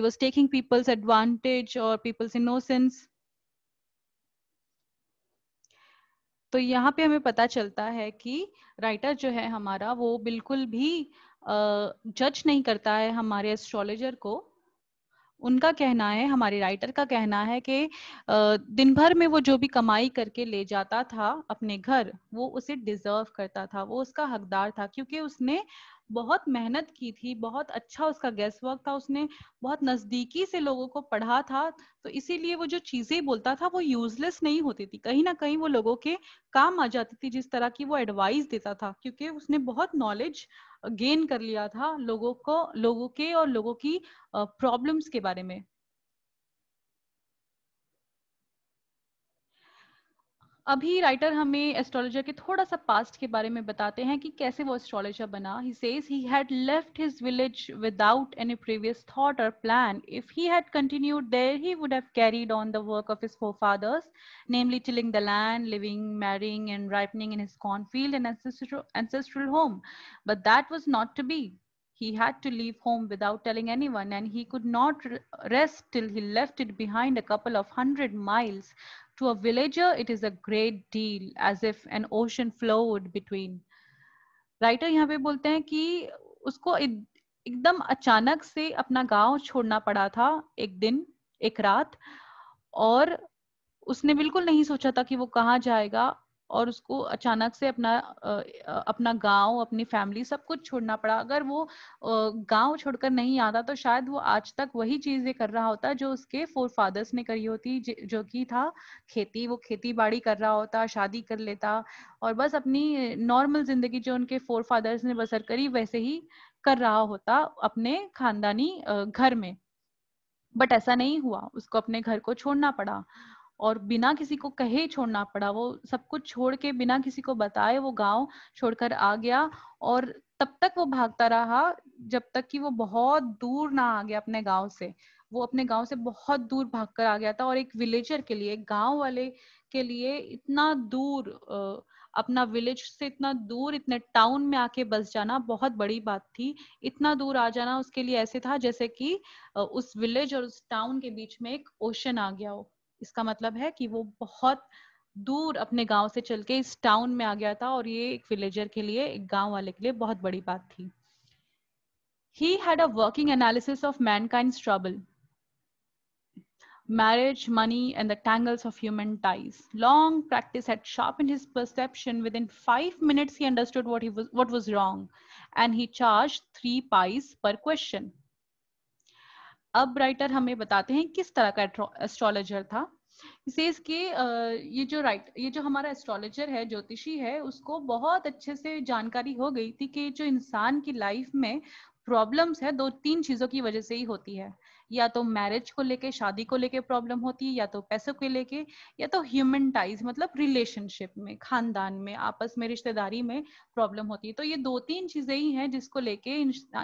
was taking people's advantage और पीपल्स इनोसेंस। तो यहाँ पे हमें पता चलता है कि राइटर जो है हमारा, वो बिल्कुल भी जज नहीं करता है हमारे एस्ट्रोलॉजर को। उनका कहना है, हमारे राइटर का कहना है कि दिन भर में वो जो भी कमाई करके ले जाता था अपने घर, वो उसे डिजर्व करता था, वो उसका हकदार था, क्योंकि उसने बहुत मेहनत की थी, बहुत अच्छा उसका गेस वर्क था, उसने बहुत नजदीकी से लोगों को पढ़ा था। तो इसीलिए वो जो चीजें बोलता था वो यूजलेस नहीं होती थी, कहीं ना कहीं वो लोगों के काम आ जाती थी, जिस तरह की वो एडवाइस देता था, क्योंकि उसने बहुत नॉलेज गेन कर लिया था लोगों को, लोगों के और लोगों की प्रॉब्लम्स के बारे में। अभी राइटर हमें एस्ट्रोलॉजर के थोड़ा सा पास्ट के बारे में बताते हैं कि कैसे वो एस्ट्रोलॉजर बना। He says he had left his village without any previous thought और plan. If he had continued there, he would have carried on the work of his forefathers, namely tilling the land, living, marrying, and ripening in his cornfield and ancestral home. But that was not to be. He had to leave home without telling anyone, and he could not rest till he left it behind a couple of 100 miles. To a villager, it is a great deal, as if an ocean flowed between. Writer यहाँ पे बोलते हैं कि उसको एकदम अचानक से अपना गांव छोड़ना पड़ा था, एक दिन, एक रात, और उसने बिल्कुल नहीं सोचा था कि वो कहाँ जाएगा, और उसको अचानक से अपना गांव, अपनी फैमिली, सब कुछ छोड़ना पड़ा। अगर वो गांव छोड़कर नहीं आता तो शायद वो आज तक वही चीजें कर रहा होता जो उसके फोर फादर्स ने करी होती, जो कि था खेती। वो खेती बाड़ी कर रहा होता, शादी कर लेता, और बस अपनी नॉर्मल जिंदगी जो उनके फोर फादर्स ने बसर करी वैसे ही कर रहा होता अपने खानदानी घर में। बट ऐसा नहीं हुआ, उसको अपने घर को छोड़ना पड़ा, और बिना किसी को कहे छोड़ना पड़ा। वो सब कुछ छोड़ के बिना किसी को बताए वो गांव छोड़कर आ गया, और तब तक वो भागता रहा जब तक कि वो बहुत दूर ना आ गया अपने गांव से। वो अपने गांव से बहुत दूर भागकर आ गया था, और एक विलेजर के लिए, एक गांव वाले के लिए इतना दूर, अपना विलेज से इतना दूर, इतने टाउन में आके बस जाना बहुत बड़ी बात थी। इतना दूर आ जाना उसके लिए ऐसे था जैसे कि उस विलेज और उस टाउन के बीच में एक ओशन आ गया हो। इसका मतलब है कि वो बहुत दूर अपने गांव से चल के इस टाउन में आ गया था, और ये एक विलेजर के लिए, एक गांव वाले के लिए बहुत बड़ी बात थी। He had a working analysis of mankind's trouble, marriage, money, and the tangles of human ties. Long practice had sharpened his perception. Within 5 minutes, he understood what was wrong, and he charged 3 pies per question. अब writer हमें बताते हैं किस तरह का astrologer था। Says के ये जो हमारा एस्ट्रोलॉजर है, ज्योतिषी है, उसको बहुत अच्छे से जानकारी हो गई थी कि जो इंसान की लाइफ में प्रॉब्लम्स है, 2-3 चीजों की वजह से ही होती है। या तो मैरिज को लेके, शादी को लेके प्रॉब्लम होती है, या तो पैसों को लेके, या तो ह्यूमन टाइज मतलब रिलेशनशिप में, खानदान में, आपस में, रिश्तेदारी में प्रॉब्लम होती है। तो ये 2-3 चीजें ही हैं जिसको लेके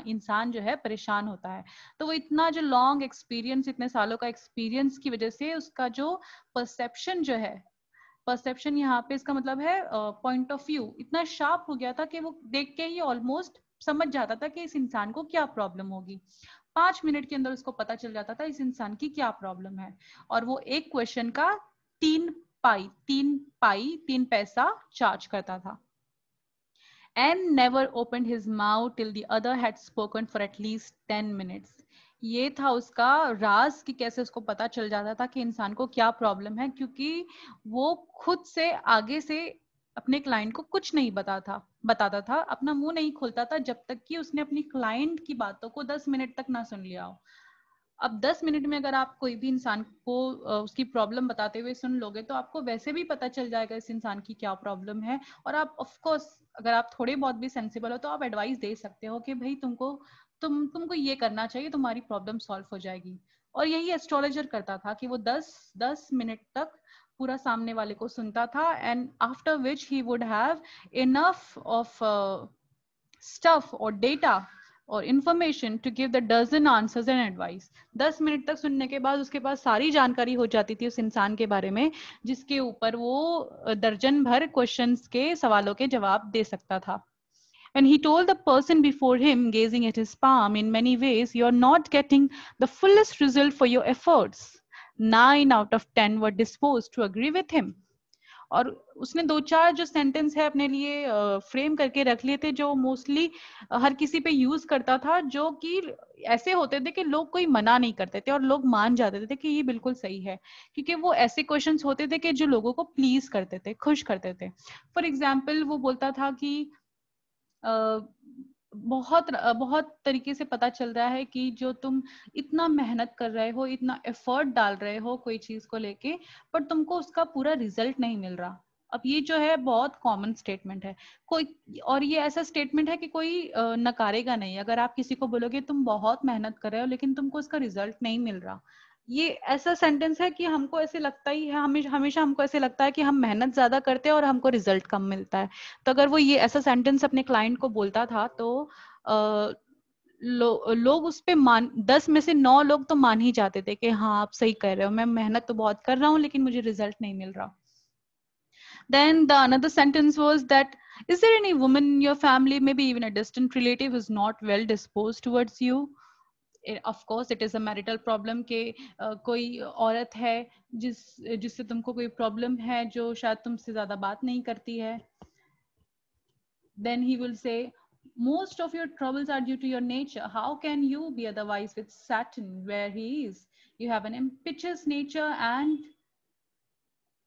इंसान जो है परेशान होता है। तो वो इतना जो लॉन्ग एक्सपीरियंस, इतने सालों का एक्सपीरियंस की वजह से उसका जो परसेप्शन जो है, परसेप्शन यहाँ पे इसका मतलब है पॉइंट ऑफ व्यू, इतना शार्प हो गया था कि वो देख के ही ऑलमोस्ट समझ जाता था कि इस इंसान को क्या प्रॉब्लम होगी। 5 मिनट के अंदर उसको पता चल जाता था इस इंसान की क्या प्रॉब्लम है, और वो एक क्वेश्चन का 3 पैसा चार्ज करता था. And never opened his mouth till the other had spoken for at least 10 minutes. ये था उसका राज कि कैसे उसको पता चल जाता था कि इंसान को क्या प्रॉब्लम है, क्योंकि वो खुद से आगे से अपने क्लाइंट को कुछ नहीं बताता था, अपना मुंह नहीं खोलता था जब तक कि उसने अपनी क्लाइंट की बातों को 10 मिनट तक ना सुन लिया हो. अब 10 मिनट में अगर आप कोई भी इंसान को उसकी प्रॉब्लम बताते हुए सुन लोगे तो आपको वैसे भी पता चल जाएगा इस इंसान की क्या प्रॉब्लम है. और आप ऑफ कोर्स अगर आप थोड़े बहुत भी सेंसिबल हो तो आप एडवाइस दे सकते हो कि भाई तुमको ये करना चाहिए, तुम्हारी प्रॉब्लम सॉल्व हो जाएगी. और यही एस्ट्रोलॉजर करता था कि वो 10 मिनट तक पूरा सामने वाले को सुनता था, and after which he would have enough of stuff और डेटा और information to give the dozen answers and advice. 10 minute तक सुनने के बाद उसके पास सारी जानकारी हो जाती थी उस इंसान के बारे में, जिसके ऊपर वो दर्जन भर क्वेश्चंस के सवालों के जवाब दे सकता था. When he told the person before him, gazing at his palm, in many ways, you are not getting the fullest result for your efforts. 9 out of 10 were disposed to agree with him. और उसने 2-4 जो sentence है अपने लिए frame करके रख लिए थे, जो मोस्टली हर किसी पे यूज करता था, जो कि ऐसे होते थे कि लोग कोई मना नहीं करते थे और लोग मान जाते थे कि ये बिल्कुल सही है, क्योंकि वो ऐसे क्वेश्चंस होते थे कि जो लोगों को प्लीज करते थे, खुश करते थे. फॉर एग्जाम्पल वो बोलता था कि बहुत बहुत तरीके से पता चल रहा है कि जो तुम इतना मेहनत कर रहे हो, इतना एफर्ट डाल रहे हो कोई चीज को लेके, पर तुमको उसका पूरा रिजल्ट नहीं मिल रहा. अब ये जो है बहुत कॉमन स्टेटमेंट है कोई, और ये ऐसा स्टेटमेंट है कि कोई नकारेगा नहीं. अगर आप किसी को बोलोगे तुम बहुत मेहनत कर रहे हो लेकिन तुमको उसका रिजल्ट नहीं मिल रहा, ये ऐसा सेंटेंस है कि हमको ऐसे लगता ही है, हमेशा हमको ऐसे लगता है कि हम मेहनत ज्यादा करते हैं और हमको रिजल्ट कम मिलता है. तो अगर वो ये ऐसा सेंटेंस अपने क्लाइंट को बोलता था तो लोग उस पे 10 में से 9 लोग तो मान ही जाते थे कि हाँ आप सही कह रहे हो, मैं मेहनत तो बहुत कर रहा हूँ लेकिन मुझे रिजल्ट नहीं मिल रहा. Then the another sentence was that, is there any woman in your family, maybe even a distant relative, who's not well disposed towards you? Of course it is a marital problem कि कोई औरत है जिससे तुमको कोई problem है, जो शायद तुमसे ज्यादा बात नहीं करती है. Then he will say, most of your troubles are due to your nature. How can you be otherwise with Saturn where he is? You have an impetuous nature and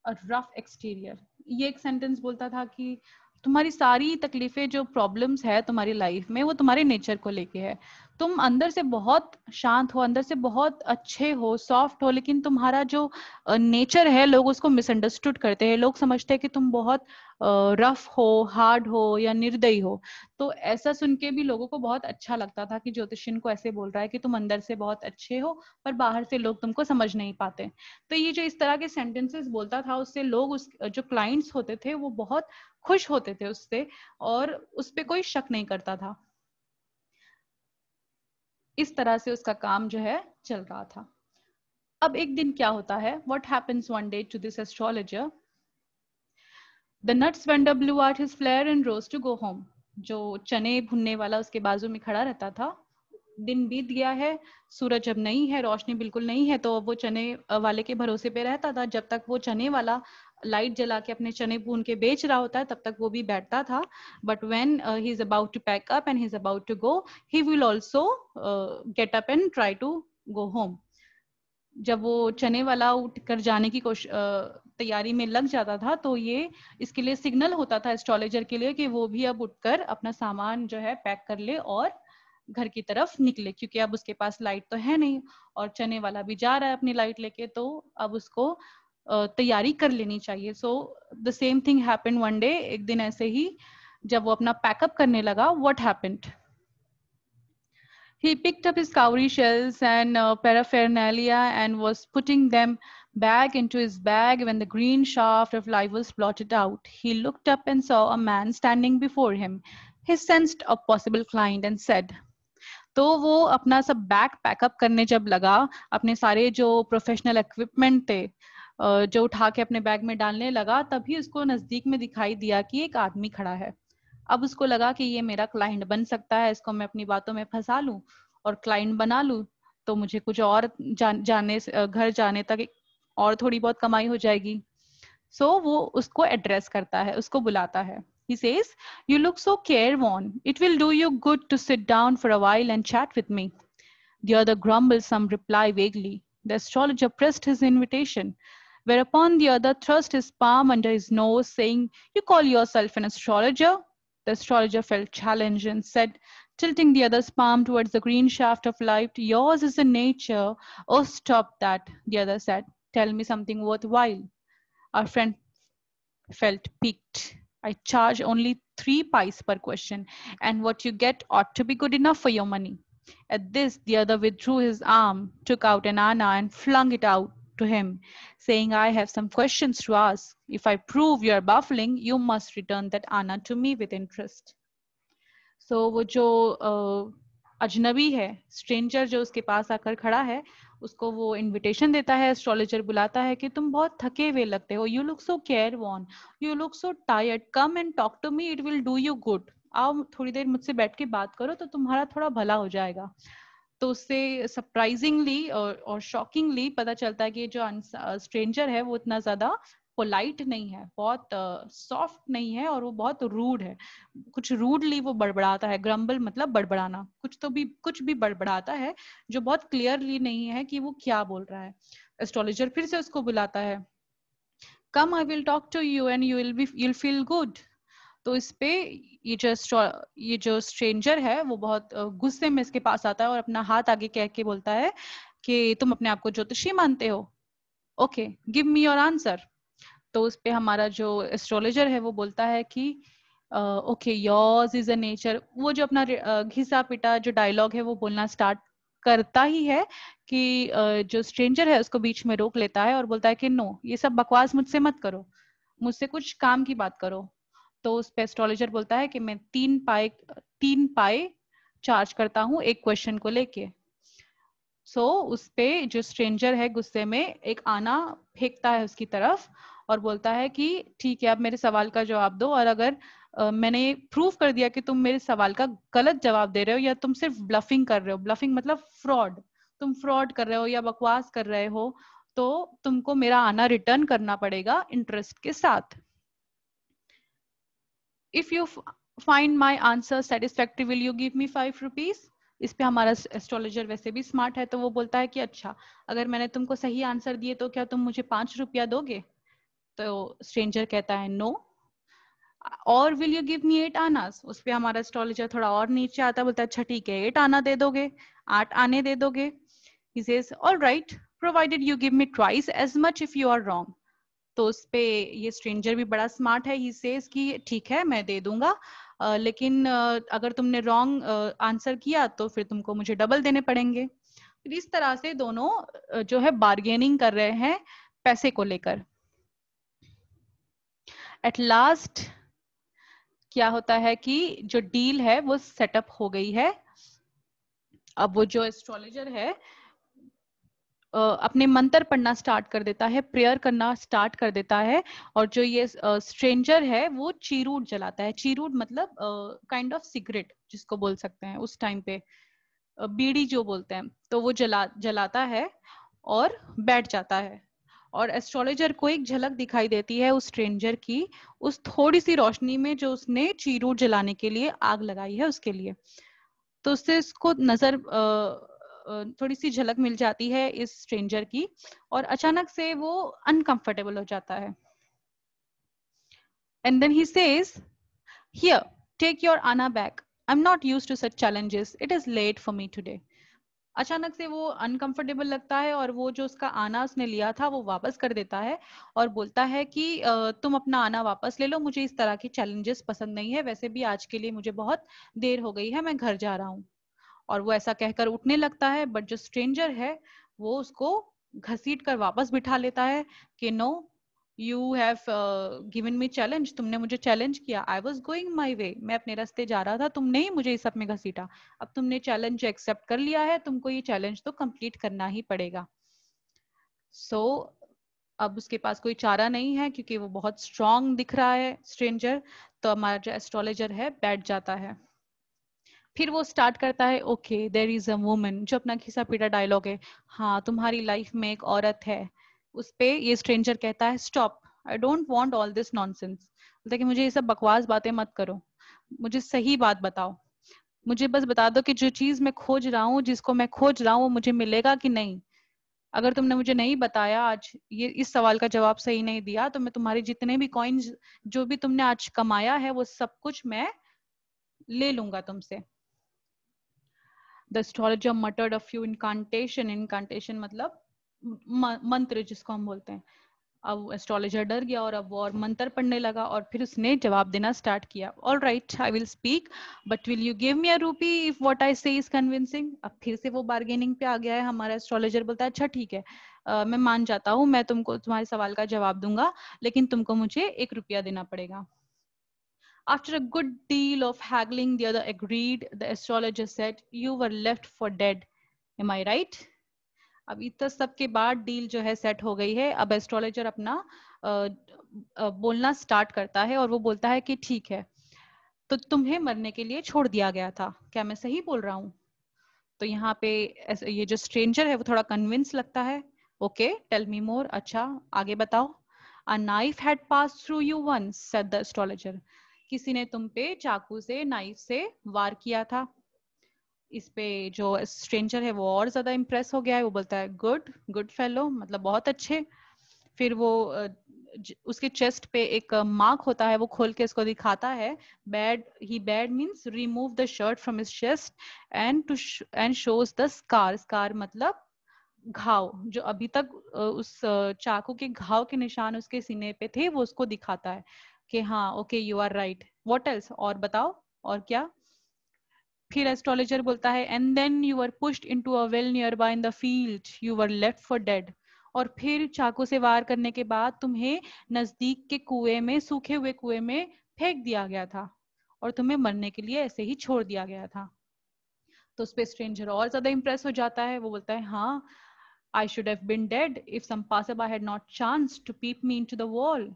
a rough exterior. ये एक sentence बोलता था कि तुम्हारी सारी तकलीफें, जो problems है तुम्हारी लाइफ में, वो तुम्हारे नेचर को लेके है. तुम अंदर से बहुत शांत हो, अंदर से बहुत अच्छे हो, सॉफ्ट हो, लेकिन तुम्हारा जो नेचर है लोग उसको मिसअंडरस्टूड करते हैं. लोग समझते हैं कि तुम बहुत रफ हो, हार्ड हो या निर्दयी हो. तो ऐसा सुन के भी लोगों को बहुत अच्छा लगता था कि ज्योतिषियन को ऐसे बोल रहा है कि तुम अंदर से बहुत अच्छे हो पर बाहर से लोग तुमको समझ नहीं पाते. तो ये जो इस तरह के सेंटेंसेस बोलता था, उससे लोग जो क्लाइंट्स होते थे वो बहुत खुश होते थे उससे, और उस पे कोई शक नहीं करता था. इस तरह से उसका काम जो है चल रहा था. अब एक दिन क्या होता है, what happens one day to this astrologer? The nuts vendor blew out his flare and rose to go home. जो चने भुनने वाला उसके बाजू में खड़ा रहता था, दिन बीत गया है, सूरज अब नहीं है, रोशनी बिल्कुल नहीं है, तो वो चने वाले के भरोसे पे रहता था. जब तक वो चने वाला लाइट जला के अपने चने भून के बेच रहा होता है तब तक वो भी बैठता था. But when he is about to pack up and he is about to go, he will also get up and try to go home. जब वो चने वाला उठ कर जाने की तैयारी में लग जाता था, तो ये इसके लिए सिग्नल होता था एस्ट्रोलॉजर के लिए कि वो भी अब उठकर अपना सामान जो है पैक कर ले और घर की तरफ निकले, क्योंकि अब उसके पास लाइट तो है नहीं और चने वाला भी जा रहा है अपनी लाइट लेके, तो अब उसको तैयारी कर लेनी चाहिए. So the same thing happened one day. एक दिन ऐसे ही जब वो अपना पैकअप करने लगा, what happened? He picked up his cowrie shells and paraphernalia and was putting them back into his bag when the green shaft of light was blotted out. He looked up and saw a man standing before him. He sensed a possible client and said, तो वो अपना सब bag pack up करने जब लगा, अपने सारे जो प्रोफेशनल इक्विपमेंट थे जो उठा के अपने बैग में डालने लगा, तभी उसको नजदीक में दिखाई दिया कि एक आदमी खड़ा है. अब उसको लगा कि ये मेरा क्लाइंट बन सकता है, इसको मैं अपनी बातों में फंसा लूं और क्लाइंट बना लूं, तो मुझे कुछ और घर जाने तक और थोड़ी बहुत कमाई हो जाएगी. So वो उसको एड्रेस करता है, उसको बुलाता है. He says, "You look so careworn. It will do you good to sit down for a while and chat with me." The other grumbled some reply vaguely. The astrologer pressed his invitation, whereupon the other thrust his palm under his nose, saying, "You call yourself an astrologer?" The astrologer felt challenged and said, tilting the other's palm towards the green shaft of light, "Yours is a nature." "Oh, stop that," the other said. "Tell me something worthwhile." Our friend felt piqued. "I charge only 3 pice per question, and what you get ought to be good enough for your money." At this, the other withdrew his arm, took out an anna, and flung it out to him, saying, "I have some questions to ask. If I prove you are baffling, you must return that anna to me with interest." So वो जो अजनबी है, stranger जो उसके पास आकर खड़ा है, उसको वो इनविटेशन देता है, एस्ट्रोलॉजर बुलाता है कि तुम बहुत थके हुए लगते हो, you look so careworn, you look so tired, come and talk to me, it will do you good. आओ थोड़ी देर मुझसे बैठ के बात करो तो तुम्हारा थोड़ा भला हो जाएगा. तो उससे सरप्राइजिंगली और शॉकिंगली पता चलता है कि जो स्ट्रेंजर है वो इतना ज्यादा पोलाइट नहीं है, बहुत सॉफ्ट नहीं है, और वो बहुत रूड है. कुछ रूडली वो बड़बड़ाता है. ग्रम्बल मतलब बड़बड़ाना, कुछ भी बड़बड़ाता है जो बहुत क्लियरली नहीं है कि वो क्या बोल रहा है. एस्ट्रोलॉजर फिर से उसको बुलाता है. "Come, I will talk to you and you'll feel good." तो इस पे ये जो स्ट्रेंजर है वो बहुत गुस्से में इसके पास आता है और अपना हाथ आगे कह के बोलता है कि तुम अपने आप को ज्योतिषी मानते हो? Okay, give me your answer. तो उस पे हमारा जो एस्ट्रोलॉजर है वो बोलता है कि okay, yours is a nature. वो जो अपना घिसा पिटा जो डायलॉग है वो बोलना स्टार्ट करता ही है कि जो स्ट्रेंजर है उसको बीच में रोक लेता है और बोलता है कि नो, ये सब बकवास मुझसे मत करो, मुझसे कुछ काम की बात करो. तो उस पे एस्ट्रोलॉजर बोलता है कि मैं 3 पाई चार्ज करता हूँ एक क्वेश्चन को लेके. सो उस पे जो स्ट्रेंजर है गुस्से में एक आना फेंकता है उसकी तरफ और बोलता है कि ठीक है, अब मेरे सवाल का जवाब दो, और अगर मैंने प्रूव कर दिया कि तुम मेरे सवाल का गलत जवाब दे रहे हो या तुम सिर्फ ब्लफिंग कर रहे हो, ब्लफिंग मतलब फ्रॉड, तुम फ्रॉड कर रहे हो या बकवास कर रहे हो, तो तुमको मेरा आना रिटर्न करना पड़ेगा इंटरेस्ट के साथ. If you find my answer satisfactory will you give me 5 rupees. इस पे हमारा एस्ट्रोलॉजर वैसे भी स्मार्ट है तो वो बोलता है कि अच्छा, अगर मैंने तुमको सही आंसर दिए तो क्या तुम मुझे 5 रुपया दोगे? तो स्ट्रेंजर कहता है नो. और विल यू गिव मी 8 आनास. उस पे हमारा एस्ट्रोलॉजर थोड़ा और नीचे आता है, बोलता है अच्छा ठीक है, 8 आना दे दोगे, 8 आने दे दोगे. He says, all right, provided you give me twice as much if you are wrong. तो उस पे ये स्ट्रेंजर भी बड़ा स्मार्ट है. ही सेज कि ठीक है, मैं दे दूंगा, लेकिन अगर तुमने रॉन्ग आंसर किया तो फिर तुमको मुझे डबल देने पड़ेंगे. फिर इस तरह से दोनों जो है बार्गेनिंग कर रहे हैं पैसे को लेकर. एट लास्ट क्या होता है कि जो डील है वो सेटअप हो गई है. अब वो जो एस्ट्रोलॉजर है अपने मंत्र पढ़ना स्टार्ट कर देता है, प्रेयर करना स्टार्ट कर देता है, और जो ये स्ट्रेंजर है वो चीरूट जलाता है. चीरूट मतलब काइंड ऑफ सिगरेट जिसको बोल सकते हैं उस टाइम पे, बीड़ी जो बोलते हैं, तो वो जलाता है और बैठ जाता है. और एस्ट्रोलॉजर को एक झलक दिखाई देती है उस स्ट्रेंजर की, उस थोड़ी सी रोशनी में जो उसने चीरूट जलाने के लिए आग लगाई है उसके लिए. तो उससे उसको नजर थोड़ी सी झलक मिल जाती है इस स्ट्रेंजर की, और अचानक से वो अनकंफर्टेबल हो जाता है. And then he says, here, take your anna back. I am not used to such challenges. It is late for me today. अचानक से वो अनकंफर्टेबल लगता है और वो जो उसका आना उसने लिया था वो वापस कर देता है और बोलता है कि तुम अपना आना वापस ले लो, मुझे इस तरह की चैलेंजेस पसंद नहीं है, वैसे भी आज के लिए मुझे बहुत देर हो गई है, मैं घर जा रहा हूँ. और वो ऐसा कहकर उठने लगता है, बट जो स्ट्रेंजर है वो उसको घसीट कर वापस बिठा लेता है कि no, you have given me challenge. तुमने मुझे चैलेंज किया. I was going my way. मैं अपने रास्ते जा रहा था, तुमने ही मुझे इस सब में घसीटा. अब तुमने चैलेंज एक्सेप्ट कर लिया है, तुमको ये चैलेंज तो कंप्लीट करना ही पड़ेगा. सो अब उसके पास कोई चारा नहीं है क्योंकि वो बहुत स्ट्रांग दिख रहा है स्ट्रेंजर. तो हमारा जो एस्ट्रोलॉजर है बैठ जाता है. फिर वो स्टार्ट करता है, okay there is a woman, जो अपना घिसा पीटा डायलॉग है. हाँ, तुम्हारी लाइफ में एक औरत है, उस पे ये स्ट्रेंजर कहता है stop, I don't want all this nonsense, बोलता है कि मुझे ये सब बकवास बातें मत करो, मुझे सही बात बताओ, मुझे बस बता दो कि जो चीज मैं खोज रहा हूँ, जिसको मैं खोज रहा हूँ, वो मुझे मिलेगा कि नहीं। अगर तुमने मुझे नहीं बताया आज, ये इस सवाल का जवाब सही नहीं दिया, तो मैं तुम्हारे जितने भी कॉइन्स, जो भी तुमने आज कमाया है, वो सब कुछ मैं ले लूंगा तुमसे। The astrologer muttered a few incantation, incantation मतलब मंत्र जिसको हम बोलते हैं। अब एस्ट्रोलॉजर डर गया और अब वो और मंत्र पढ़ने लगा और फिर उसने जवाब देना स्टार्ट किया। All right, I will speak, but will you give me a rupee if what I से इज कन्विंसिंग। अब फिर से वो बार्गेनिंग पे आ गया है। हमारा एस्ट्रोलॉजर बोलता है अच्छा ठीक है, मैं मान जाता हूँ, मैं तुमको तुम्हारे सवाल का जवाब दूंगा, लेकिन तुमको मुझे 1 रुपया देना पड़ेगा। After a good deal of haggling, the other agreed. The astrologer said, "You were left for dead. Am I right?" अब इतना सब के बाद डील जो है सेट हो गई है। अब एस्ट्रोलॉजर अपना बोलना स्टार्ट करता है और वो बोलता है कि ठीक है, तो तुम्हें मरने के लिए छोड़ दिया गया था, क्या मैं सही बोल रहा हूँ? तो यहाँ पे ये जो स्ट्रेंजर है वो थोड़ा कन्विंस लगता है। ओके, टेल मी मोर, अच्छा आगे बताओ। A knife had pass through you once, said the astrologer. किसी ने तुम पे चाकू से, नाइफ से वार किया था। इस पे जो स्ट्रेंजर है वो और ज्यादा इम्प्रेस हो गया है। वो बोलता है गुड गुड फेलो, मतलब बहुत अच्छे। फिर वो उसके चेस्ट पे एक मार्क होता है, वो खोल के इसको दिखाता है। Bad, he bad means remove the shirt from his chest and shows the scar. Scar मतलब घाव, जो अभी तक उस चाकू के घाव के निशान उसके सीने पे थे, वो उसको दिखाता है कि हाँ okay you are right. What else, और बताओ, और क्या? फिर एस्ट्रोलॉजर बोलता है and then you were pushed into a well nearby in the field, you were left for dead. और फिर चाकू से वार करने के बाद तुम्हें नजदीक के कुएं में, सूखे हुए कुएं में फेंक दिया गया था और तुम्हें मरने के लिए ऐसे ही छोड़ दिया गया था। तो उस पे स्ट्रेंजर और ज्यादा इंप्रेस हो जाता है। वो बोलता है हाँ, I should have been dead if some passerby had not chanced to peep me into the wall।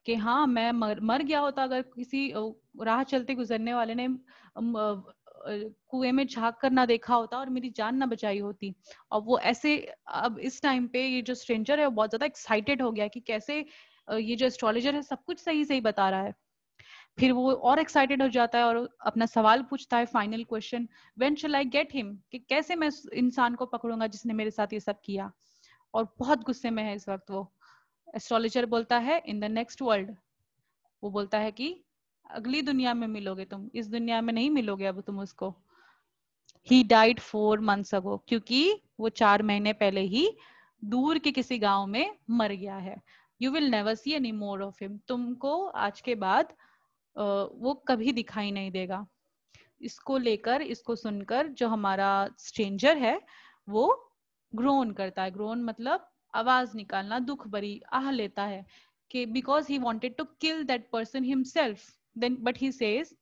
कि हाँ मैं मर गया होता अगर किसी राह चलते गुजरने वाले ने कुएं में झांक कर ना देखा होता और मेरी जान ना बचाई होती। और वो ऐसे, अब इस टाइम पे ये जो स्ट्रेंजर है वो बहुत ज्यादा एक्साइटेड हो गया कि कैसे ये जो एस्ट्रोलॉजर है सब कुछ सही सही बता रहा है। फिर वो और एक्साइटेड हो जाता है और अपना सवाल पूछता है, final question, when shall I get him, कि कैसे मैं उस इंसान को पकड़ूंगा जिसने मेरे साथ ये सब किया। और बहुत गुस्से में है इस वक्त वो। एस्ट्रोलॉजर बोलता है इन द नेक्स्ट वर्ल्ड, वो बोलता है कि अगली दुनिया में मिलोगे तुम, इस दुनिया में नहीं मिलोगे अब तुम उसको। ही डाइड 4 months ago, क्योंकि वो 4 महीने पहले ही दूर के किसी गांव में मर गया है। You will never see any more of him, तुमको आज के बाद वो कभी दिखाई नहीं देगा। इसको लेकर, इसको सुनकर जो हमारा स्ट्रेंजर है वो ग्रोन करता है। ग्रोन मतलब आवाज निकालना, दुख भरी आह लेता है कि because he wanted to kill that person himself. Then but he says,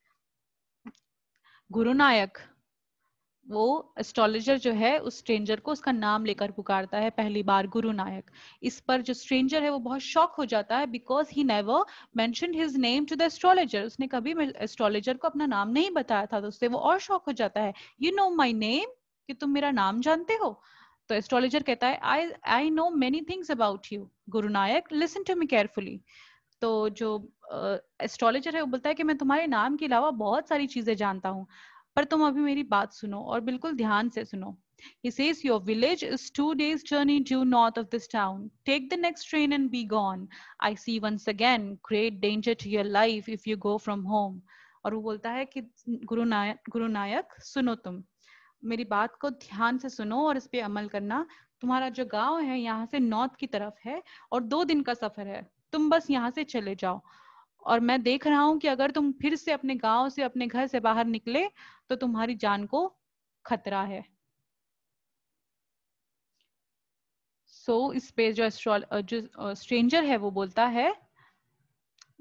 Guru Nayak, वो एस्ट्रोलॉजर जो है उस स्ट्रेंजर को उसका नाम लेकर पुकारता है पहली बार, गुरु नायक। इस पर जो स्ट्रेंजर है वो बहुत शॉक हो जाता है because he never mentioned his name to the astrologer. उसने कभी एस्ट्रोलॉजर को अपना नाम नहीं बताया था, तो उससे वो और शॉक हो जाता है। यू नो माई नेम, कि तुम मेरा नाम जानते हो? तो एस्ट्रोलॉजर कहता है I I know many things about you Guru Nayak, listen to me carefully. तो जो एस्ट्रोलॉजर है वो बोलता है कि मैं तुम्हारे नाम के अलावा बहुत सारी चीजें जानता हूँ, पर तुम अभी मेरी बात सुनो और बिल्कुल ध्यान से सुनो। He says your village is 2 days journey due north of this town. Take the next train and be gone. I see once again great danger to your life if you go from home. और वो बोलता है कि गुरु नायक सुनो, तुम मेरी बात को ध्यान से सुनो और इस पे अमल करना। तुम्हारा जो गांव है यहाँ से नॉर्थ की तरफ है और 2 दिन का सफर है, तुम बस यहाँ से चले जाओ। और मैं देख रहा हूं कि अगर तुम फिर से अपने गांव से, अपने घर से बाहर निकले तो तुम्हारी जान को खतरा है। इस पे जो स्ट्रेंजर है वो बोलता है,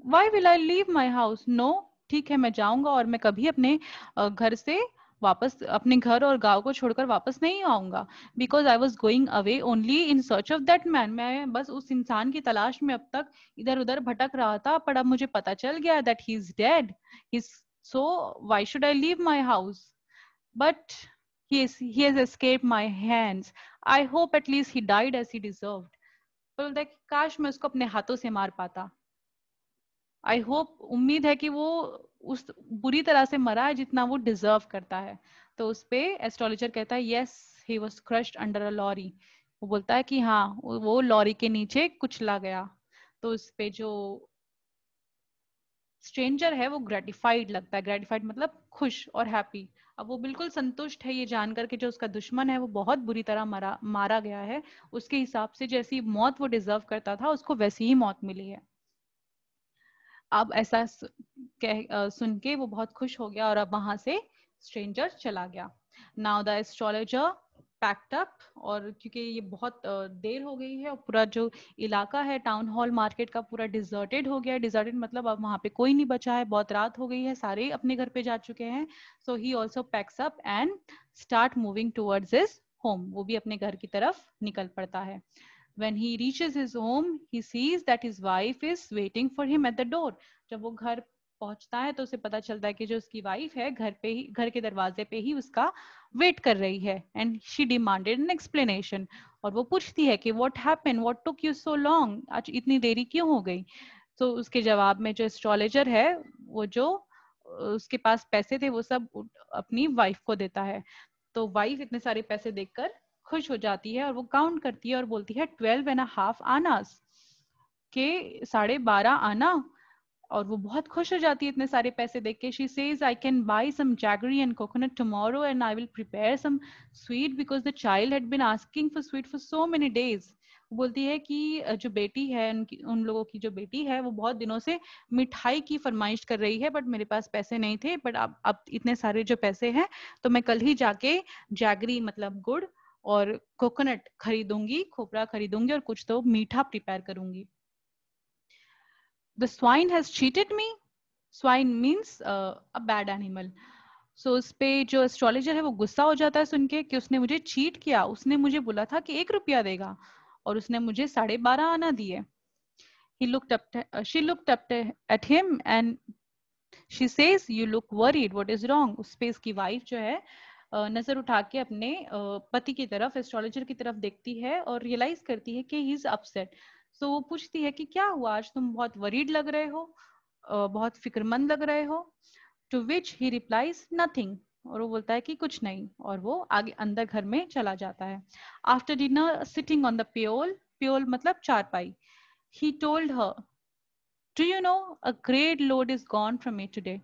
why will I leave my house, no, ठीक है मैं जाऊंगा और मैं कभी अपने घर से वापस, अपने घर और गांव को छोड़कर वापस नहीं आऊंगा। Because I was going away only in search of that man, मैं बस उस इंसान की तलाश में अब तक इधर उधर भटक रहा था, पर अब मुझे पता चल गया that he is dead. So why should I leave my house, but he has escaped my hands. I hope at least he died as he deserved. पर बोलता है कि काश मैं उसको अपने हाथों से मार पाता। आई होप, उम्मीद है कि वो उस बुरी तरह से मरा है जितना वो डिजर्व करता है। तो उस पे एस्ट्रोलॉजर कहता है yes, he was crushed under a lorry. वो बोलता है कि हाँ, वो लॉरी के नीचे कुचला गया। तो उस पे जो स्ट्रेंजर है वो ग्रेटिफाइड लगता है। ग्रेटिफाइड मतलब खुश और हैप्पी। अब वो बिल्कुल संतुष्ट है ये जानकर कि जो उसका दुश्मन है वो बहुत बुरी तरह मारा गया है। उसके हिसाब से जैसी मौत वो डिजर्व करता था उसको वैसी ही मौत मिली है। अब ऐसा सुन के वो बहुत खुश हो गया और अब वहां से स्ट्रेंजर चला गया। Now the astrologer packed up, और क्योंकि ये बहुत देर हो गई है और पूरा जो इलाका है टाउन हॉल मार्केट का पूरा डिजर्टेड हो गया है। डिजर्टेड मतलब अब वहां पे कोई नहीं बचा है, बहुत रात हो गई है, सारे अपने घर पे जा चुके हैं। So he also packs up and start moving towards his home. वो भी अपने घर की तरफ निकल पड़ता है। When he reaches his home, he sees that his wife is waiting for him at the door. जब वो घर पहुंचता है तो उसे पता चलता है कि जो उसकी वाइफ है घर पे ही, घर के दरवाजे पे ही उसका वेट कर रही है। And she demanded an explanation, और वो पूछती है कि what happened, what took you so long, आज इतनी देरी क्यों हो गई। तो उसके जवाब में जो एस्ट्रोलॉजर है वो जो उसके पास पैसे थे वो सब अपनी वाइफ को देता है। तो वाइफ इतने सारे पैसे देखकर खुश हो जाती है और वो काउंट करती है और बोलती है 12.5 आनास, के 12.5 आना। और वो बहुत खुश हो जाती है इतने सारे पैसे देख के। She says I can buy some jaggery and coconut tomorrow and I will prepare some sweet because the child had been asking for sweet for so many days. वो बोलती है कि जो बेटी है उन लोगों की जो बेटी है वो बहुत दिनों से मिठाई की फरमाइश कर रही है, बट मेरे पास पैसे नहीं थे, बट अब इतने सारे जो पैसे हैं तो मैं कल ही जाके जैगरी मतलब गुड़ और कोकोनट खरीदूंगी, खोपरा खरीदूंगी और कुछ तो मीठा प्रिपेयर करूंगी। The swine has cheated me. Swine means a bad animal. So उस पे जो एस्ट्रोलॉजर है वो गुस्सा हो जाता है सुन के कि उसने मुझे चीट किया। उसने मुझे बोला था कि 1 रुपया देगा और उसने मुझे 12.5 आना दिए। She looked up at him and she says, "You look worried. What is wrong?" उस पे इसकी वाइफ जो है नजर उठा के अपने पति की तरफ, एस्ट्रोलॉजर की तरफ देखती है और रियलाइज करती है कि ही इज अपसेट। सो वो पूछती है कि क्या हुआ, आज तुम बहुत वरीड लग रहे हो, बहुत फिक्रमंद लग रहे हो। To which he replies nothing, और वो बोलता है कि कुछ नहीं, और वो आगे अंदर घर में चला जाता है। After dinner sitting on the pyol, pyol मतलब चारपाई, he told her, do you know, a great load is gone from me today.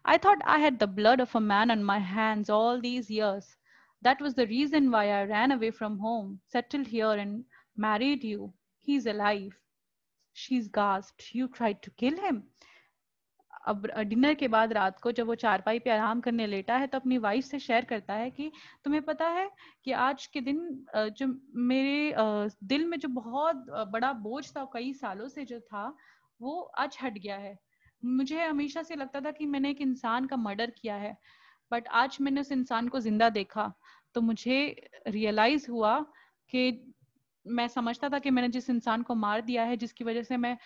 I thought I had the blood of a man on my hands all these years. That was the reason why I ran away from home, settled here, and married you. He's alive. She's gasped. You tried to kill him? अब dinner के बाद रात को जब वो चारपाई पे आराम करने लेटा है तो अपनी वाइफ से शेयर करता है कि तुम्हें पता है कि आज के दिन जो मेरे दिल में जो बहुत बड़ा बोझ था कई सालों से जो था वो आज हट गया है। मुझे हमेशा से लगता था कि मैंने एक इंसान का मर्डर किया है, बट आज मैंने उस इंसान को जिंदा देखा तो मुझे रियलाइज हुआ कि मैं समझता था कि मैंने जिस इंसान को मार दिया है, जिसकी वजह से मैं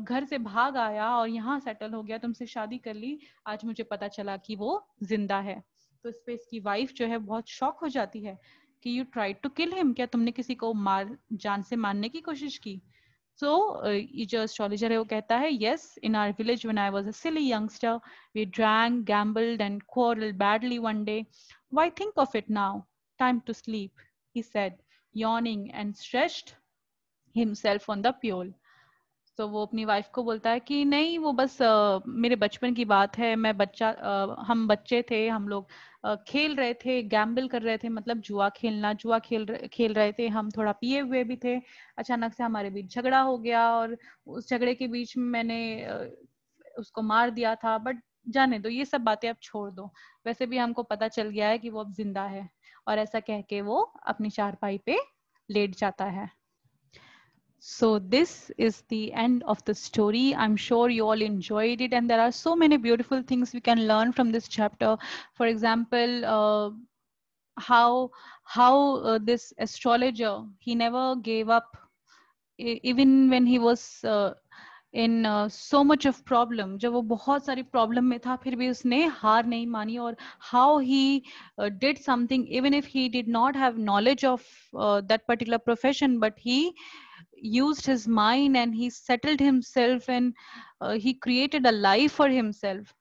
घर से भाग आया और यहाँ सेटल हो गया, तुमसे शादी कर ली, आज मुझे पता चला कि वो जिंदा है। तो इस पे इसकी वाइफ जो है बहुत शॉक हो जाती है कि you tried to kill him, क्या तुमने किसी को जान से मारने की कोशिश की। सो ये जो एस्ट्रोलॉजर है वो कहता है yes, in our village when I was a silly youngster we drank gambled and quarrelled badly one day, why think of it now, time to sleep, he said, yawning and stretched himself on the pole. तो वो अपनी wife को बोलता है कि नहीं, वो बस मेरे बचपन की बात है, मैं बच्चा हम बच्चे थे, हम लोग खेल रहे थे, गैम्बल कर रहे थे, मतलब जुआ खेलना, जुआ खेल रहे थे, हम थोड़ा पिए हुए भी थे। अचानक से हमारे बीच झगड़ा हो गया और उस झगड़े के बीच में मैंने उसको मार दिया था, बट जाने दो, ये सब बातें अब छोड़ दो, वैसे भी हमको पता चल गया है कि वो अब जिंदा है। और ऐसा कह के वो अपनी चारपाई पे लेट जाता है। So this is the end of the story. I'm sure you all enjoyed it, and there are so many beautiful things we can learn from this chapter. For example, how this astrologer, he never gave up even when he was in so much of problem, जब वो बहुत सारी problem में था फिर भी उसने हार नहीं मानी, और how he did something even if he did not have knowledge of that particular profession, but he used his mind and he settled himself, and he created a life for himself.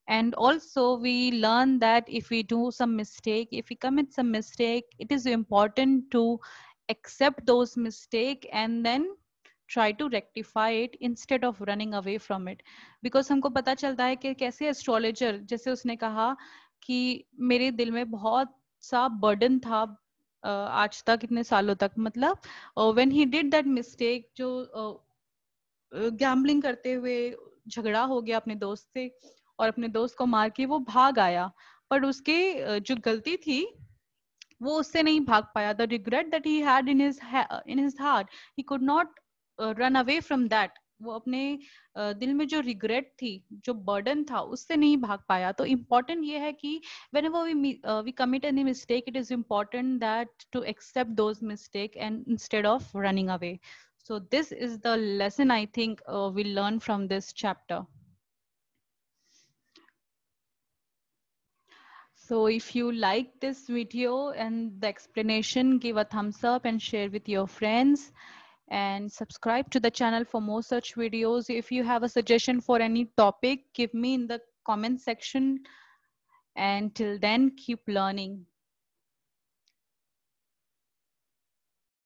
And also we learn that if we do some mistake, if we commit some mistake, it is important to accept those mistake and then try to rectify it instead of running away from it. Because हमको पता चलता है कि कैसे astrologer, जैसे उसने कहा कि मेरे दिल में बहुत सा बर्डन था आज तक, इतने सालों तक, मतलब when he did that mistake, जो गैम्बलिंग करते हुए झगड़ा हो गया अपने दोस्त से और अपने दोस्त को मार के वो भाग आया, पर उसके जो गलती थी वो उससे नहीं भाग पाया. The regret that he had in his heart, he could not run away from that. वो अपने दिल में जो रिग्रेट थी, जो बर्डन था, उससे नहीं भाग पाया. तो इम्पोर्टेंट ये है कि whenever we commit any mistake, it is important that to accept those mistake and instead of running away. So this is the lesson I think we learn from this chapter. So if you like this video and the explanation, give a thumbs up and share with your friends, and subscribe to the channel for more such videos. If you have a suggestion for any topic, give me in the comment section. And till then, keep learning.